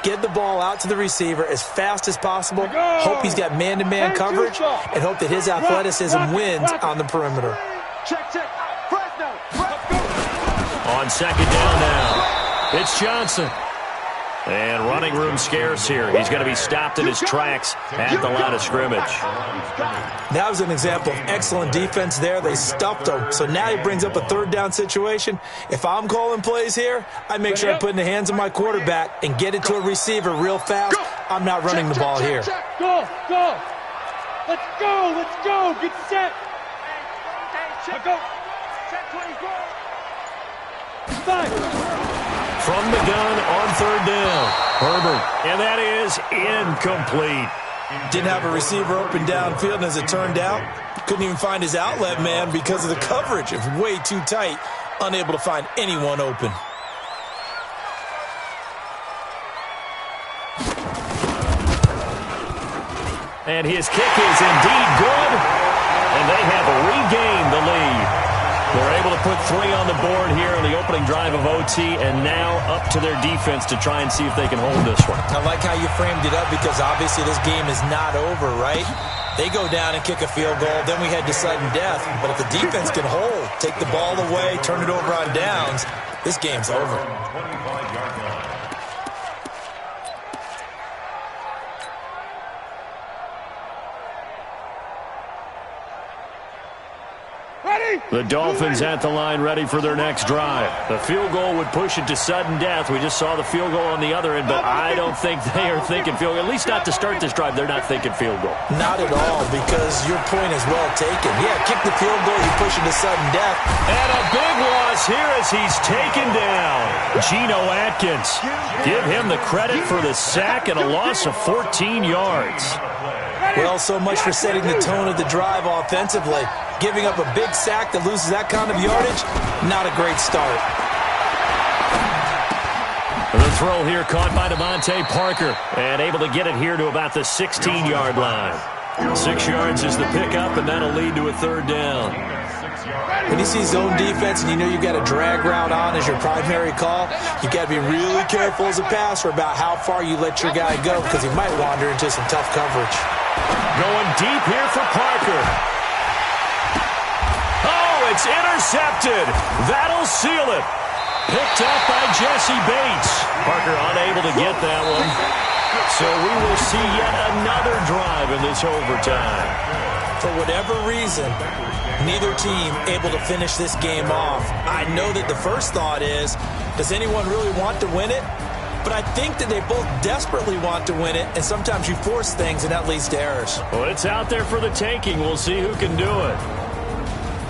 Get the ball out to the receiver as fast as possible, hope he's got man-to-man coverage, and hope that his athleticism wins on the perimeter. Check. Fresno. On second down now. It's Johnson. And running room scarce here. He's going to be stopped in his tracks at the line of scrimmage. That was an example of excellent defense there. They stuffed him. So now he brings up a third down situation. If I'm calling plays here, I make sure I put in the hands of my quarterback and get it to a receiver real fast. I'm not running the ball here. Go. Let's go. Get set. Go. Check 24. 5. from the gun on third down. Herbert, and that is incomplete. Didn't have a receiver open downfield, and as it turned out, couldn't even find his outlet man because of the coverage. It was way too tight, unable to find anyone open. And his kick is indeed good, and they have regained the lead. They're able to put 3 on the board here on the opening drive of OT, and now up to their defense to try and see if they can hold this one. I like how you framed it up because obviously this game is not over, right? They go down and kick a field goal, then we head to sudden death. But if the defense can hold, take the ball away, turn it over on downs, this game's over. 25-yard line. The Dolphins at the line ready for their next drive. The field goal would push it to sudden death. We just saw the field goal on the other end, but I don't think they are thinking field goal. At least not to start this drive. They're not thinking field goal. Not at all, because your point is well taken. Yeah, kick the field goal, you push it to sudden death. And a big loss here as he's taken down. Geno Atkins. Give him the credit for the sack and a loss of 14 yards. Well, so much for setting the tone of the drive offensively. Giving up a big sack that loses that kind of yardage, not a great start. The throw here caught by Devontae Parker and able to get it here to about the 16-yard line. 6 yards is the pickup, and that'll lead to a third down. When you see zone defense and you know you've got a drag route on as your primary call, you've got to be really careful as a passer about how far you let your guy go because he might wander into some tough coverage. Going deep here for Parker. Oh, it's intercepted. That'll seal it. Picked up by Jesse Bates. Parker unable to get that one. So we will see yet another drive in this overtime. For whatever reason, neither team able to finish this game off. I know that the first thought is, does anyone really want to win it? But I think that they both desperately want to win it, and sometimes you force things, and that leads to errors. Well, it's out there for the taking. We'll see who can do it.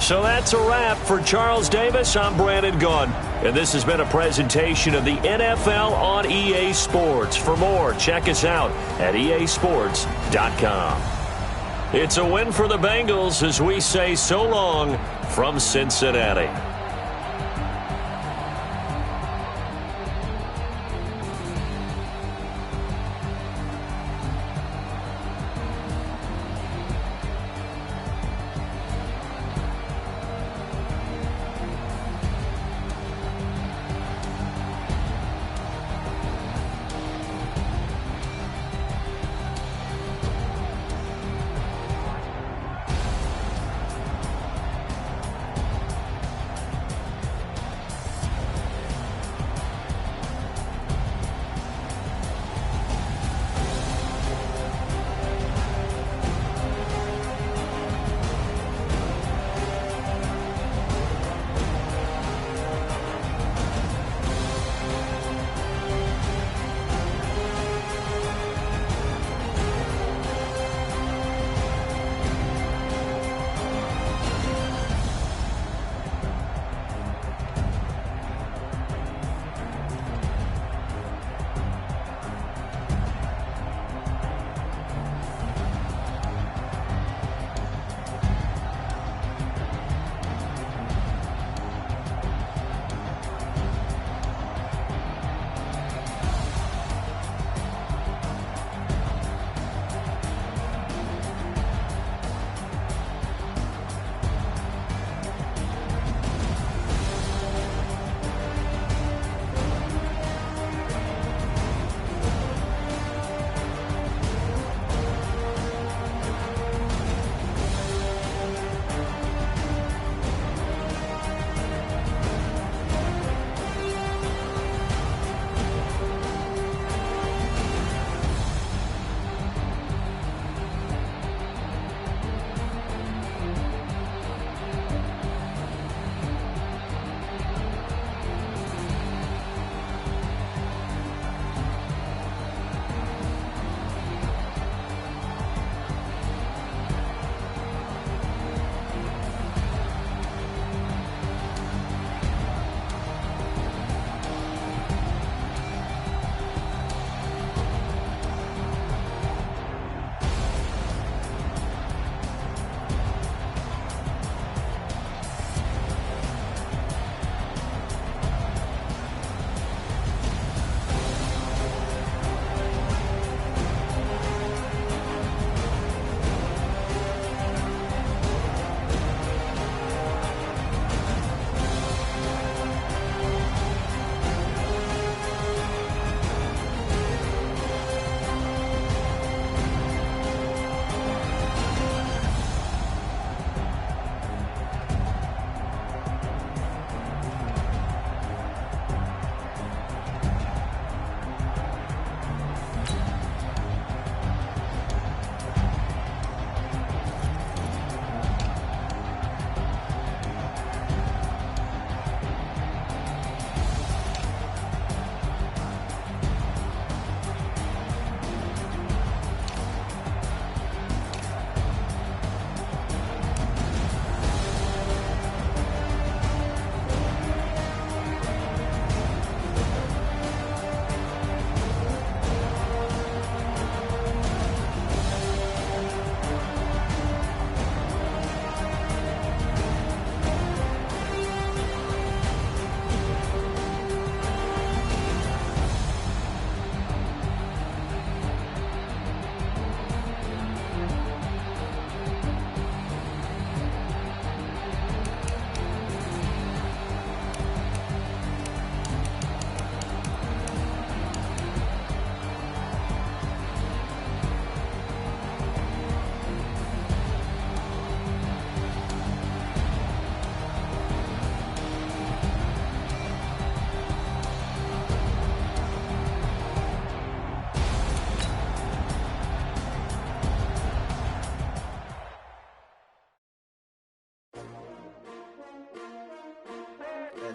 So that's a wrap for Charles Davis. I'm Brandon Gunn, and this has been a presentation of the NFL on EA Sports. For more, check us out at easports.com. It's a win for the Bengals as we say so long from Cincinnati.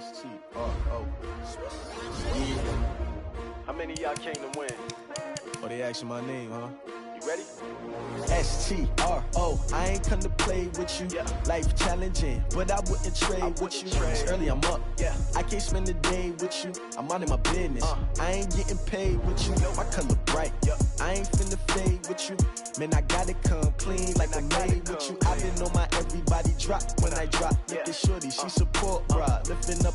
S-T-R-O. How many of y'all came to win? Oh, they asking my name, huh? You ready? S-T-R-O. I ain't come to play with you. Yeah. Life challenging, but I wouldn't trade with you. It's early, I'm up. Yeah. I can't spend the day with you. I'm out in my business. I ain't getting paid with you. My color bright. I ain't finna fade with you. Man, I gotta come clean like I made with you. I been on my everybody drop when I drop. Look at shorty, she support ride. Lifting up,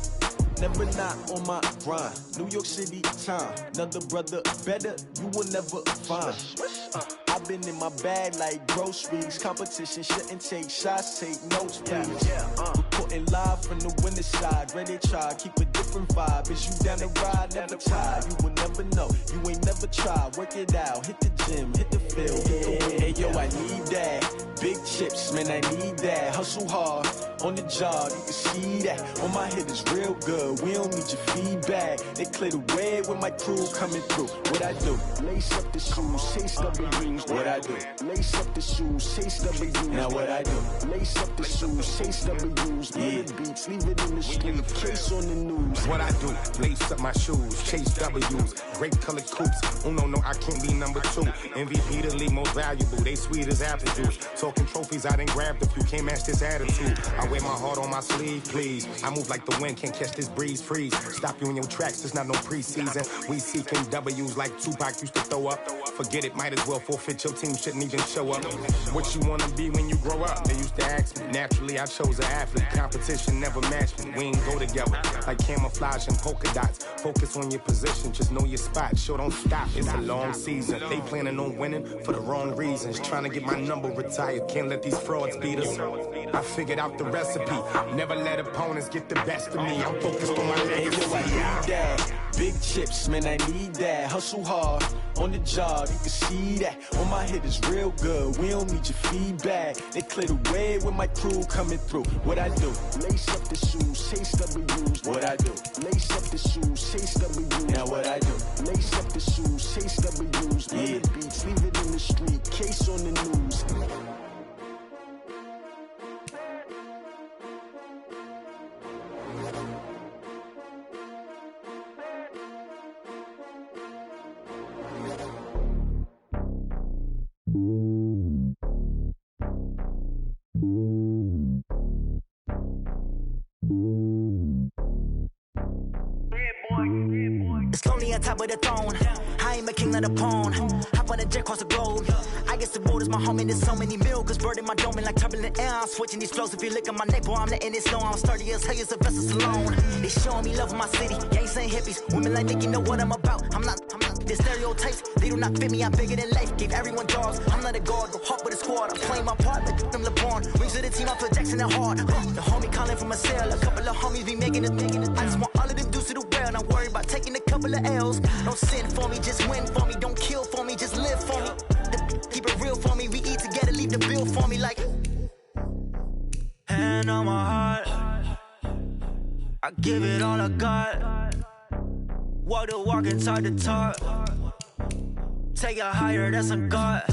never not on my grind. New York City time, another brother better, you will never find. I've been in my bag like groceries. Competition shouldn't take shots, take notes, please. Reporting live from the winter side. Ready to try, keep a different vibe. Is you down the ride, never tired. You will never know, you ain't never tried. Work it out, hit the gym, hit the field. Hey yo, I need that. Big chips, man, I need that. Hustle hard, on the job, you can see that. On my head is real good, we don't need your feedback. They clear the way with my crew coming through. What I do? Lace up the shoes, chase W's. What I do? Lace up the shoes, chase W's. Now what I do? Lace up the shoes, chase W's. Yeah. The beats, leave it in the street, case on the news. What I do? Lace up my shoes, chase W's. Grape colored coops. Oh no, I can't be number 2. MVP the league most valuable. They sweet as apple juice. Talking trophies, I done grabbed a few. Can't match this attitude. I wear my heart on my sleeve, please. I move like the wind, can't catch this breeze. Freeze. Stop you in your tracks. There's not no preseason. We seeking W's like Tupac used to throw up. Forget it, might as well forfeit. Your team shouldn't even show up. What you wanna be when you grow up? They used to ask me. Naturally, I chose an athlete. Competition never matched me. We ain't go together like camouflage and polka dots. Focus on your position, just know your spot. Sure, don't stop. It's a long season. They planning on winning for the wrong reasons. Trying to get my number retired. Can't let these frauds beat us. I figured out the recipe. Never let opponents get the best of me. I'm focused on my legacy. I need that. Big chips, man, I need that. Hustle hard, on the job, you can see that. On my head is real good, we don't need your feedback. They clear the way with my crew coming through. What I do? Lace up the shoes, chase W's. What I do? Lace up the shoes, chase W's. Now what I do? Lace up the shoes, chase W's. Yeah. The beats, leave it in the street, case on the news. It's lonely on top of the throne. I ain't a king of the pawn. Hop on a jet across the globe. I guess the road is my home and there's so many miracles burning my dome and like turbulent air. I'm switching these flows. If you look at my neck, boy, I'm letting it slow. I'm sturdy as hell, as a vessel alone. They showing me love in my city. Gangsta and hippies. Women like Nicky know what I'm about. I'm not the stereotypes. They do not fit me. I'm bigger than life. Gave everyone jobs. I'm not a guard. Go hard with a squad. I'm playing my part like I'm LeBron. Wings of the team. I feel Jackson and hard. The homie calling from a cell. A couple of homies be making it. I just want all of them dudes to the well. Not worry about taking a couple of L's. Don't sin for me, just win for me. Don't kill for me, just live for me. Keep it real for me. We eat together, leave the bill for me like. Hand on my heart, I give it all I got. Walk the walk and talk the talk. Take it higher, that's a God.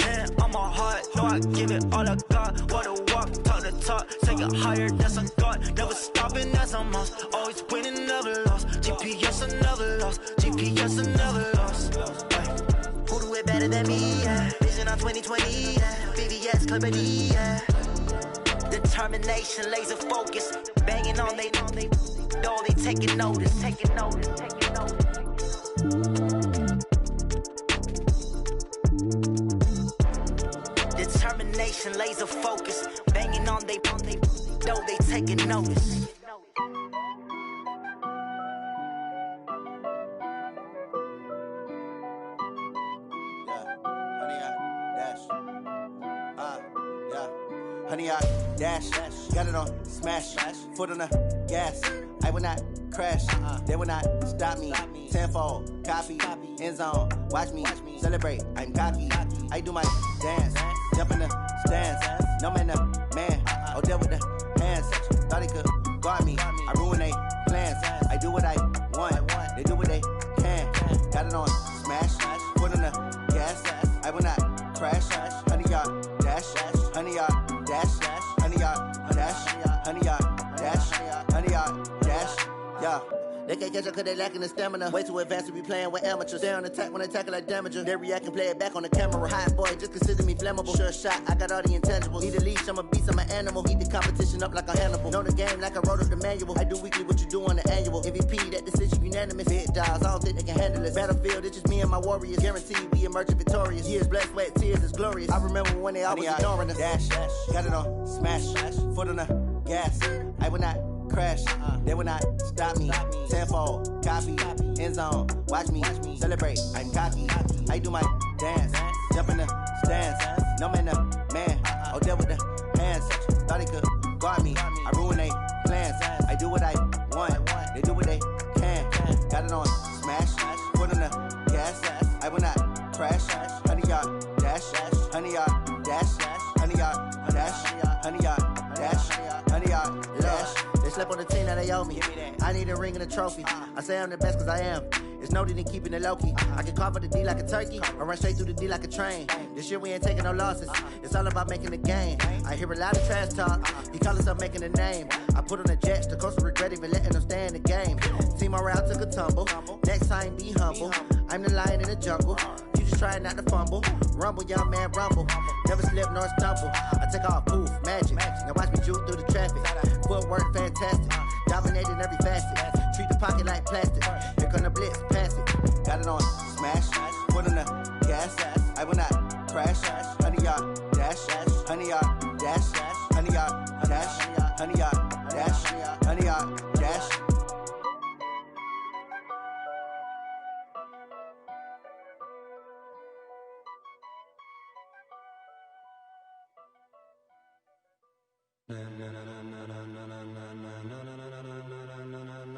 Hand on my heart, no, I give it all I got. Walk the walk, talk the talk. Take it higher, that's a God. Never stopping, that's a must. Always winning, never lost. GPS, I never lost. GPS, I never lost. Who do it better than me? Yeah. Vision on 2020. Yeah. VVS, Company. Yeah. Determination, laser focus. Banging on they door, they taking notice. Taking notice. Taking notice. Determination, laser focus. Banging on they door, they taking notice. Honey, I dash, got it on smash, foot on the gas. I will not crash, they will not stop me. Tenfold, copy, end zone, watch me celebrate. I'm cocky, I do my dance, jump in the stands. No man, the man, oh, deal with the hands. Thought he could guard me, I ruin they plans. I do what I want, they do what they can. Got it on smash, foot on the gas. I will not crash, honey, y'all dash, honey, y'all dash, honey, y'all dash, honey, y'all dash, honey, y'all dash. They can't catch up cause they lacking the stamina. Way too advanced to be playing with amateurs. Stay on attack when they tackle like damager. They react and play it back on the camera. Hot boy, just consider me flammable. Sure shot, I got all the intangibles. Need a leash, I'm a beast, I'm an animal. Heat the competition up like a Hannibal. Know the game like I wrote up the manual. I do weekly what you do on the annual. MVP, that decision unanimous. Big dogs, I don't think they can handle it. Battlefield, it's just me and my warriors. Guaranteed we emerging victorious. Years, blood, sweat, tears, it's glorious. I remember when they always ignoring us. Dash, got it on, smash, foot on the gas. I will not crash, they will not stop me. Tenfold, copy, end zone, watch me celebrate. I'm cocky, I do my dance, jump in the stands. No man, man, oh there with the hands. Thought he could guard me, I ruin they plans. I do what I want, they do what they can. Got it on, smash, foot on the gas. I will not crash, 100-yard dash, 100-yard dash, 100-yard dash, 100-yard dash, 100-yard dash. They slept on the team that they owe me. I need a ring and a trophy. I say I'm the best cause I am. It's no need in keeping it low-key. I can carve for the D like a turkey, or run straight through the D like a train. This year we ain't taking no losses. It's all about making the game. I hear a lot of trash talk. He call himself making a name. I put on the Jets. The coach will regret even letting them stay in the game. Team morale took a tumble. Next time be humble. I'm the lion in the jungle. You just try not to fumble. Rumble, young man, rumble. Never slip nor stumble. I take off, poof, magic. Now watch me juke through the traffic. Footwork fantastic. Dominating every facet. Treat the pocket like plastic. Here come the blitz, pass it. Got it on, smash. Foot on the gas. I will not crash. 100-yard dash. 100-yard dash. 100-yard dash. 100-yard dash. 100-yard dash.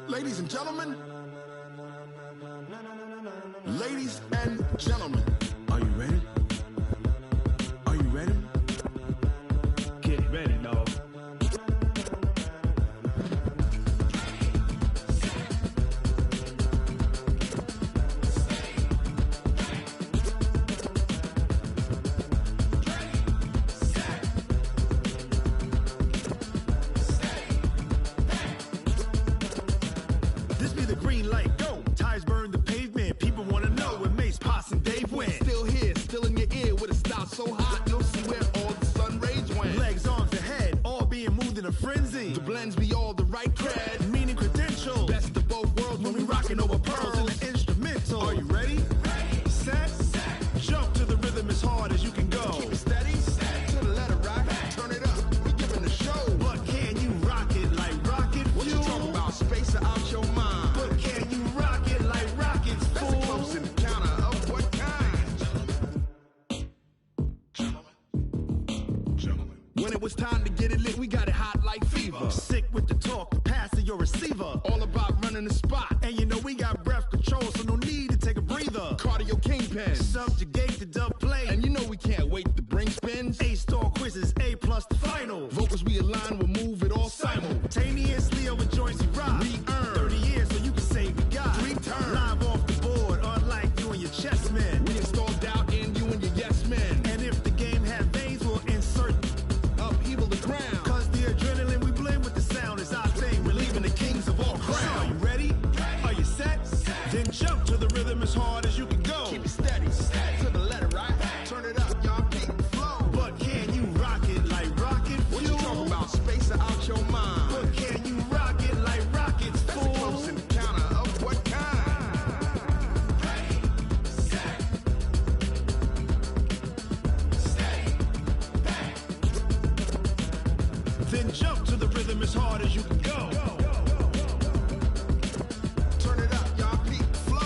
Ladies and gentlemen, ladies and gentlemen, are you ready? Are you ready? Get ready, dog. This be the green light, go. Tires burn the pavement. People want to know where Mace, Potts, and Dave went. Still here, still in your ear with a style so hot, you'll see where all the sun rays went. Legs, arms, and head, all being moved in a frenzy. The blends be all the right cred, meaning credentials. Best of both worlds when we rockin' over pearls in the instrumental. Are you ready? Set, jump to the rhythm as hard as you can go. Keep it steady, to the letter right. Turn it up, we giving the show. But can you rock it like rocket fuel? What you talking about? Space out your mind. But can you rock it like rockets, fool? That's a close encounter of what kind? Gentlemen. When it was time to get it lit, we got it hot like fever. Sick with the talk, the pass to your receiver. All about running the spot. And you know we got breath control, so no need to take a breather. Cardio kingpin, subjugate the dub play. And you know we can't wait to bring spins. A-star quizzes, A+ the final. Vocals we align, we'll move it all simultaneously over joints we rock. We earn 30 years, so you can say we got 3 turns. Live off the board, unlike you and your chess men. We install doubt in you and your yes men. And if the game had veins, we'll insert upheaval the ground. Cause the adrenaline we blend with the sound is our thing. We're leaving the kings of all crowns. So are you ready? Are you set? Then jump to the rhythm as hard as you can go. Keep it steady, to the letter right. Turn it up, y'all keep the flow. But can you rock it like rocket fuel? What you talking about? Space out your mind. But can you rock it like rockets, fool? That's a close encounter of what kind? Then jump to the rhythm as hard as you can go. Turn it up, y'all keep the flow.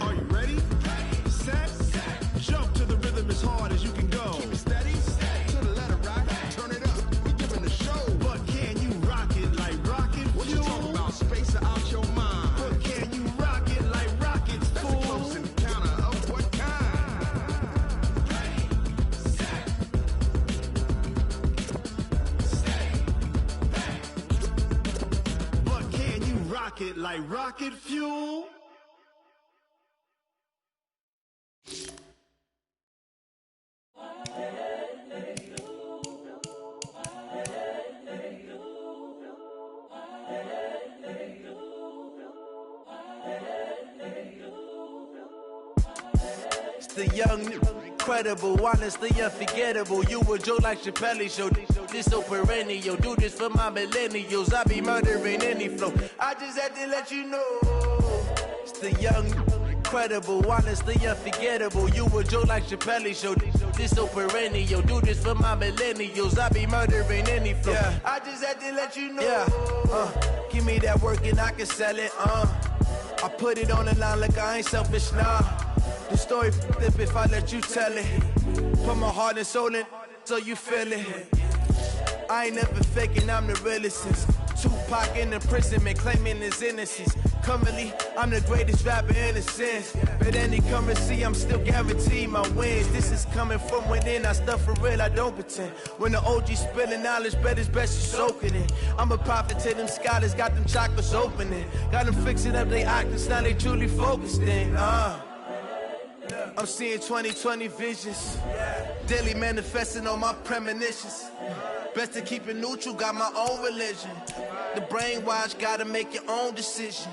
Are you ready? Set, jump to the rhythm as hard as you can go. Keep it steady, to the letter right. rocket like rocket fuel. It's the young, incredible, honestly unforgettable. You a joke like Chappelle Show. This so perennial. Do this for my millennials. I be murdering any flow. I just had to let you know. It's the young, incredible, honestly unforgettable. You a joke like Chappelle Show. This so perennial. Do this for my millennials. I be murdering any flow. Yeah. I just had to let you know. Yeah. Give me that work and I can sell it. I put it on the line like I ain't selfish, nah. The story flip if I let you tell it. Put my heart and soul in so you feel it. I ain't never faking, I'm the realest since Tupac in imprisonment, claiming his innocence. Currently, I'm the greatest rapper in a sense. But any currency, I'm still guaranteed my wins. This is coming from within, I stuff for real, I don't pretend. When the OG spilling knowledge, bet it's best you soak it in. I'm a prophet to them scholars, got them chakras opening. Got them fixing up they octaves, now they truly focused in. I'm seeing 2020 visions, daily manifesting on my premonitions. Best to keep it neutral, got my own religion. The brainwash, gotta make your own decision.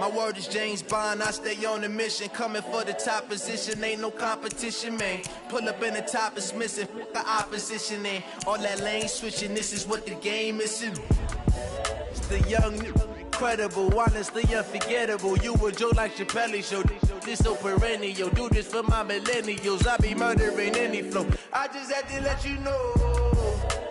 My word is James Bond, I stay on a mission. Coming for the top position, ain't no competition, man. Pull up in the top, it's missing, the opposition, man. All that lane switching, this is what the game is. It's the young, incredible, honestly unforgettable. You a joke like Chappelle Show. This so perennial. Do this for my millennials. I be murdering any flow. I just had to let you know.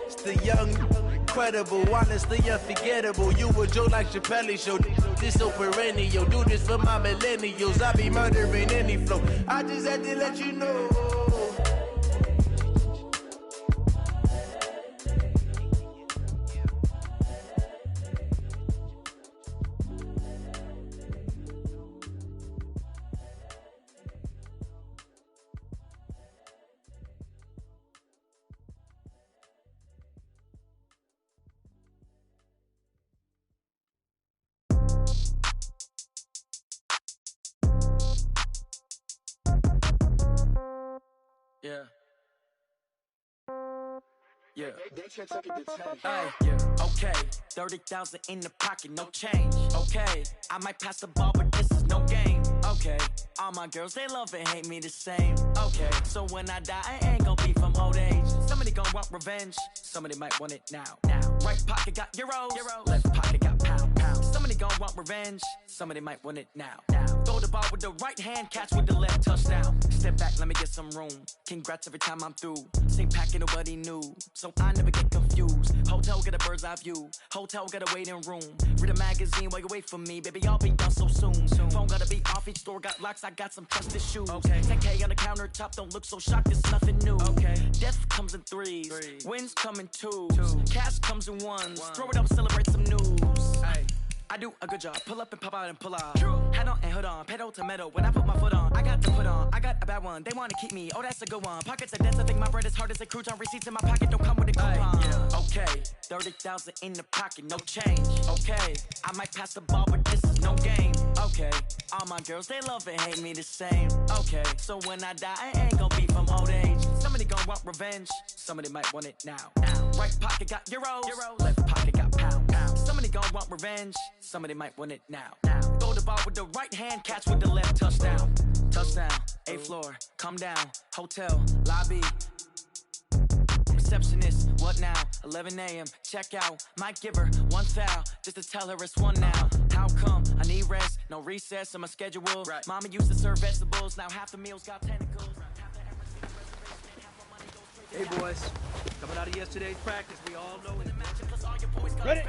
It's the young, incredible, honestly unforgettable. You a joke like Chappelle Show. This so perennial. Do this for my millennials. I be murdering any flow. I just had to let you know. Yeah. Yeah. Yeah. Okay. 30,000 in the pocket, no change. Okay. I might pass the ball, but this is no game. Okay. All my girls, they love and hate me the same. Okay. So when I die, I ain't gonna be from old age. Somebody gonna want revenge. Somebody might want it now. Right pocket got euros. Left pocket got pounds. Somebody gonna want revenge. Somebody might want it now. Throw the ball with the right hand, catch with the left, touchdown. Step back, let me get some room. Congrats every time I'm through. Same packet, nobody knew. So I never get confused. Hotel get a bird's eye view. Hotel get a waiting room. Read a magazine while you wait for me. Baby, I'll be done so soon. Phone gotta be off, each store got locks. I got some trusted shoes. Okay. 10K on the countertop, don't look so shocked, it's nothing new. Okay. Death comes in threes. Wins come in twos. Cash comes in ones. Throw it up, celebrate some news. I do a good job, pull up and pop out and pull off. Hat on and hood on, pedal to metal. When I put my foot on, I got to put on. I got a bad one, they wanna keep me, oh that's a good one. Pockets are dense, I think my bread is hard as a crouton. Receipts in my pocket don't come with a coupon. Okay, 30,000 in the pocket, no change. Okay, I might pass the ball, but this is no game. Okay, all my girls, they love and hate me the same. Okay, so when I die, I ain't gonna be from old age. Somebody gon' want revenge, somebody might want it now. Right pocket got euros, left pocket got pounds. Somebody gon' want revenge, somebody might want it now. Throw the ball with the right hand, catch with the left, touchdown. Touchdown, 8th floor, come down, hotel, lobby. Receptionist, what now? 11 a.m., check out. Might give her one foul, just to tell her it's one now. How come? I need rest, no recess in my schedule. Mama used to serve vegetables, now half the meals got tentacles. Hey boys, coming out of yesterday's practice, we all know it. Ready?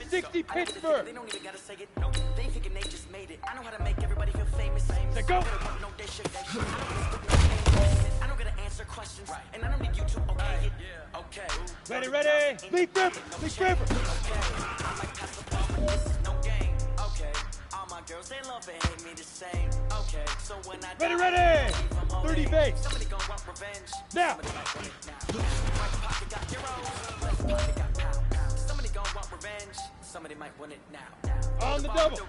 60 Pittsburgh. They don't even gotta say it. No, they thinking they just made it. I know how to make everybody feel famous. Let go. I don't gotta answer questions, and I don't need you to okay it. Okay. Ready? Leaf River. Okay. I might pass the ball, but this is no game. Okay. All my girls, they love and hate me the same. Okay. So when I Ready? 30 base. Somebody gon' want revenge. Now. Right pocket got euros, left pocket got pounds. Somebody gon' want revenge. somebody might want it now. On the double.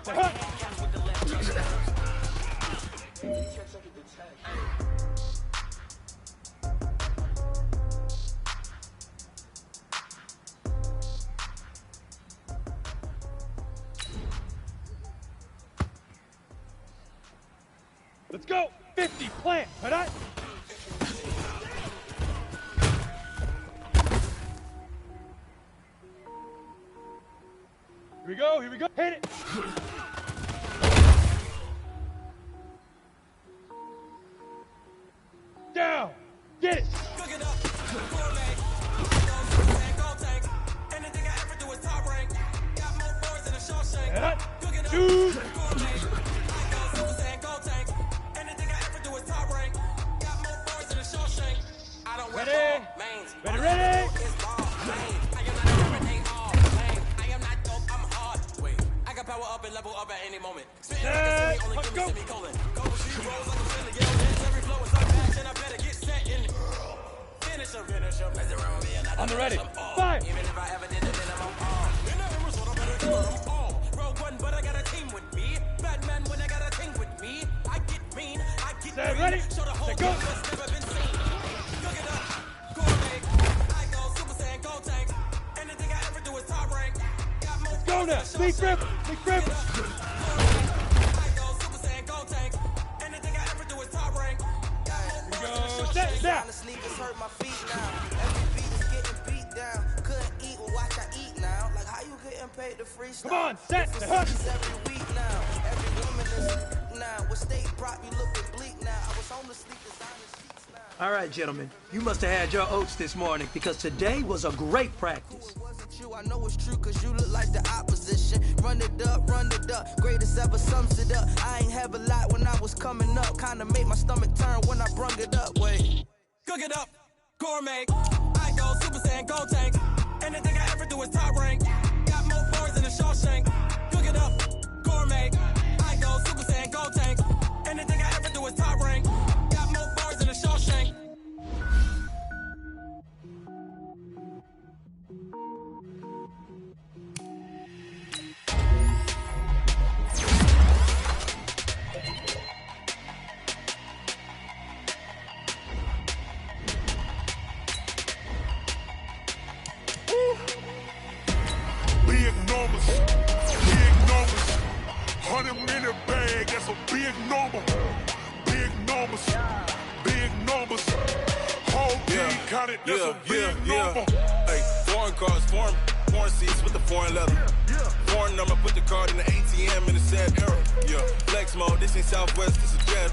Let's go. 50, plant. Right? Here we go, hit it! Down! Get it! Cook it up, gourmet. Gold tank. Anything I ever do is top rank. Got more boards than a Shawshank. Cook it up, gourmet. Super Saiyan gold tank. Anything I ever do is top rank. Got more boards than a Shawshank. I don't wear ball, mains. Ready? Power up and level up at any moment. Spitting like a semi, only give me semicolon. Couple sheet rolls like a feeling, yellow dance. Every flow is unmatched, and I better get set and finish them. Mess around with me and I I'm ready. I'm all. Fire. Even if I ever did it, then I'm all. In the embers, what I better do, I'm all. Rogue One, but I got a team with me. Batman, when I got a team with me. I get mean, I get green. Ready? Show the whole Go. world what's never been seen. Cook it up, gourmet. I go Super Saiyan gold tank. Anything I ever do is top rank. Go now. Big grip. I go Super Saiyan gold tank. Anything I ever do is top rank. Go. Set. Down. Sleep has hurt my feet now. Every beat is getting beat down. Couldn't eat, well watch I eat now. Like how you getting paid to freestyle? Come on, set. Every week now. Every woman is now. With state prop, you looking bleak now. I was on the sleep designer sheets now. All right, gentlemen. You must have had your oats this morning because today was a great practice. I know it's true cause you look like the opposition. Run it up, greatest ever sums it up. I ain't have a lot when I was coming up. Kinda made my stomach turn when I brung it up. Wait. Cook it up, gourmet. I go Super Saiyan gold tank. Anything I ever do is top rank. Got more boards than a Shawshank. Cook it up, gourmet. I go Super Saiyan gold tank. Anything I ever do is top rank. Got more boards than a Shawshank. Big numbers, big numbers. 100-minute bag, that's a big number. Big numbers, big numbers. Whole team counted, that's a big number. Hey, foreign cars, foreign seats with the foreign leather. Foreign number, put the card in the ATM in the sad era. Yeah, flex mode, this ain't Southwest, this is Jet.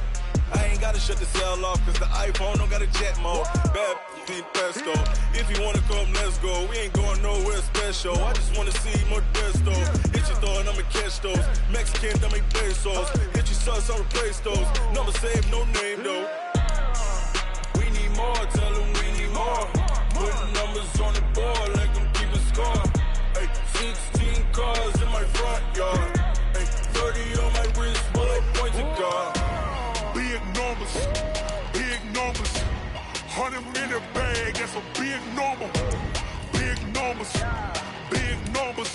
I ain't gotta shut the cell off cause the iPhone don't got a jet mode. Bad need pesto. If you wanna come, let's go. We ain't going nowhere special. I just wanna see more desto. Hit your thought, I'ma catch those. Mexican, don't make pesos. Hit your sus, I'll replace those. Number saved, no name though. We need more, tell them we need more. Putting numbers on the board like I'm keeping score. Hey, 16 cars in my front yard. Hey, 30 on my wrist while I point to God. Big numbers, big numbers. 100-minute bag, that's a big number. Big numbers, big numbers.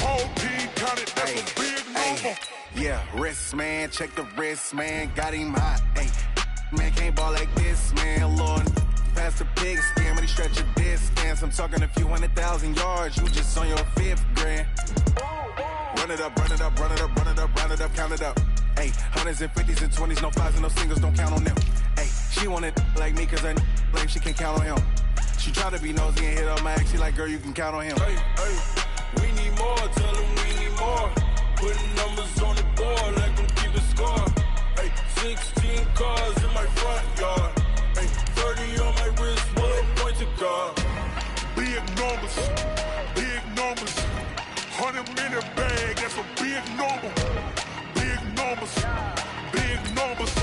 Whole team counted, that's a big number. Yeah, wrist man, check the wrist man, got him hot. Ay, man can't ball like this, man. Lord, pass the pig skin, but he stretch a distance. I'm talking a few 100,000 yards, you just on your 5th grand. Run it up, run it up, run it up, run it up, round it up, count it up. Ay, 100s and 50s and 20s, no 5s and no singles, don't count on them. Ay, she wanted like me cause I blame she can't count on him. She try to be nosy and hit on my ex, she like, girl, you can count on him. Hey, hey, we need more, tell them we need more. Putting numbers on the board like I'm keeping score. Hey, 16 cars in my front yard. Hey, 30 on my wrist while I point to God. Big numbers, big numbers. 100-minute bag, that's a big number. Big numbers, big numbers.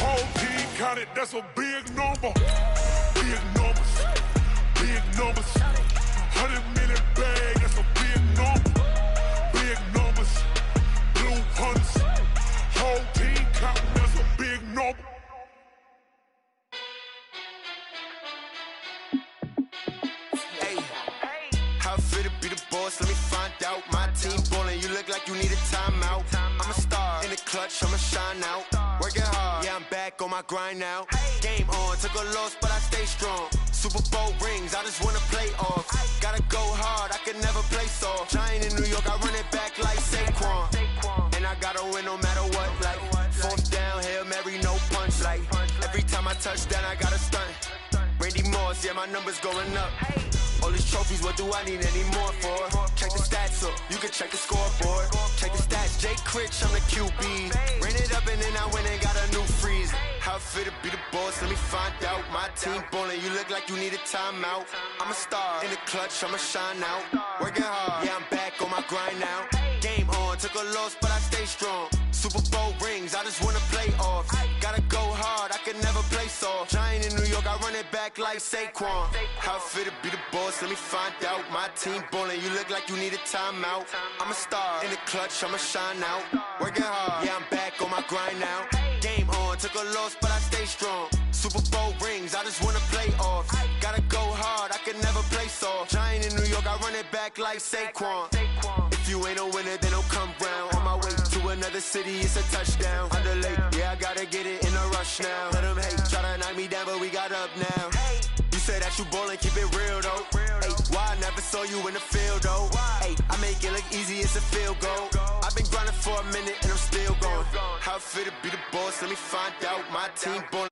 Whole team counted, that's a big number. Big numbers, big numbers. 100-minute bag, that's a big number. Big numbers, blue hunts. Whole team counting, that's a big number. Hey, how fit to be the boss, let me find out. My team ballin', you look like you need a timeout. I'm a star in the clutch, I'ma shine out. Working hard, yeah, I'm back on my grind now. Game on, took a loss, but I stay strong. Super Bowl rings, I just wanna play off. Gotta go hard, I can never play soft. Giant in New York, I run it back like Saquon. And I gotta win no matter what, like fourth down, Hail Mary, no punch. Like every time I touch down, I gotta stunt. Randy Moss, yeah, my numbers going up. All these trophies, what do I need any more for? Check the stats up, you can check the scoreboard. Check the stats, Jay Critch, I'm the QB. Ran it up and then I went and got a new freeze. How it feel to be the boss, let me find out. My team ballin', you look like you need a timeout. I'm a star in the clutch, I'ma shine out. Working hard, yeah, I'm back on my grind now. Game on, took a loss, but I stay strong. Super Bowl rings, I just wanna play off. Gotta go hard, I can never play soft. Giant in New York, I run it back like Saquon. How it feel to be the boss, let me find out. My team ballin', you look like you need a timeout. I'm a star in the clutch, I'ma shine out. Working hard, yeah, I'm back on my grind now. Game on, took a loss, but I stay strong. Super Bowl rings, I just wanna play off. Gotta go hard, I can never play soft. Giant in New York, I run it back like Saquon. If you ain't a winner, then don't come round. On my way to another city, it's a touchdown. Underlay, yeah, I gotta get it in a rush now. Let them hate, try to knock me down, but we got up now. You say that you ballin', keep it real though. Hey, why I never saw you in the field though? Hey, I make it look easy, it's a field goal. I've been grinding for a minute and I'm still going. How it feel to be the boss, let me find out. My team ballin'.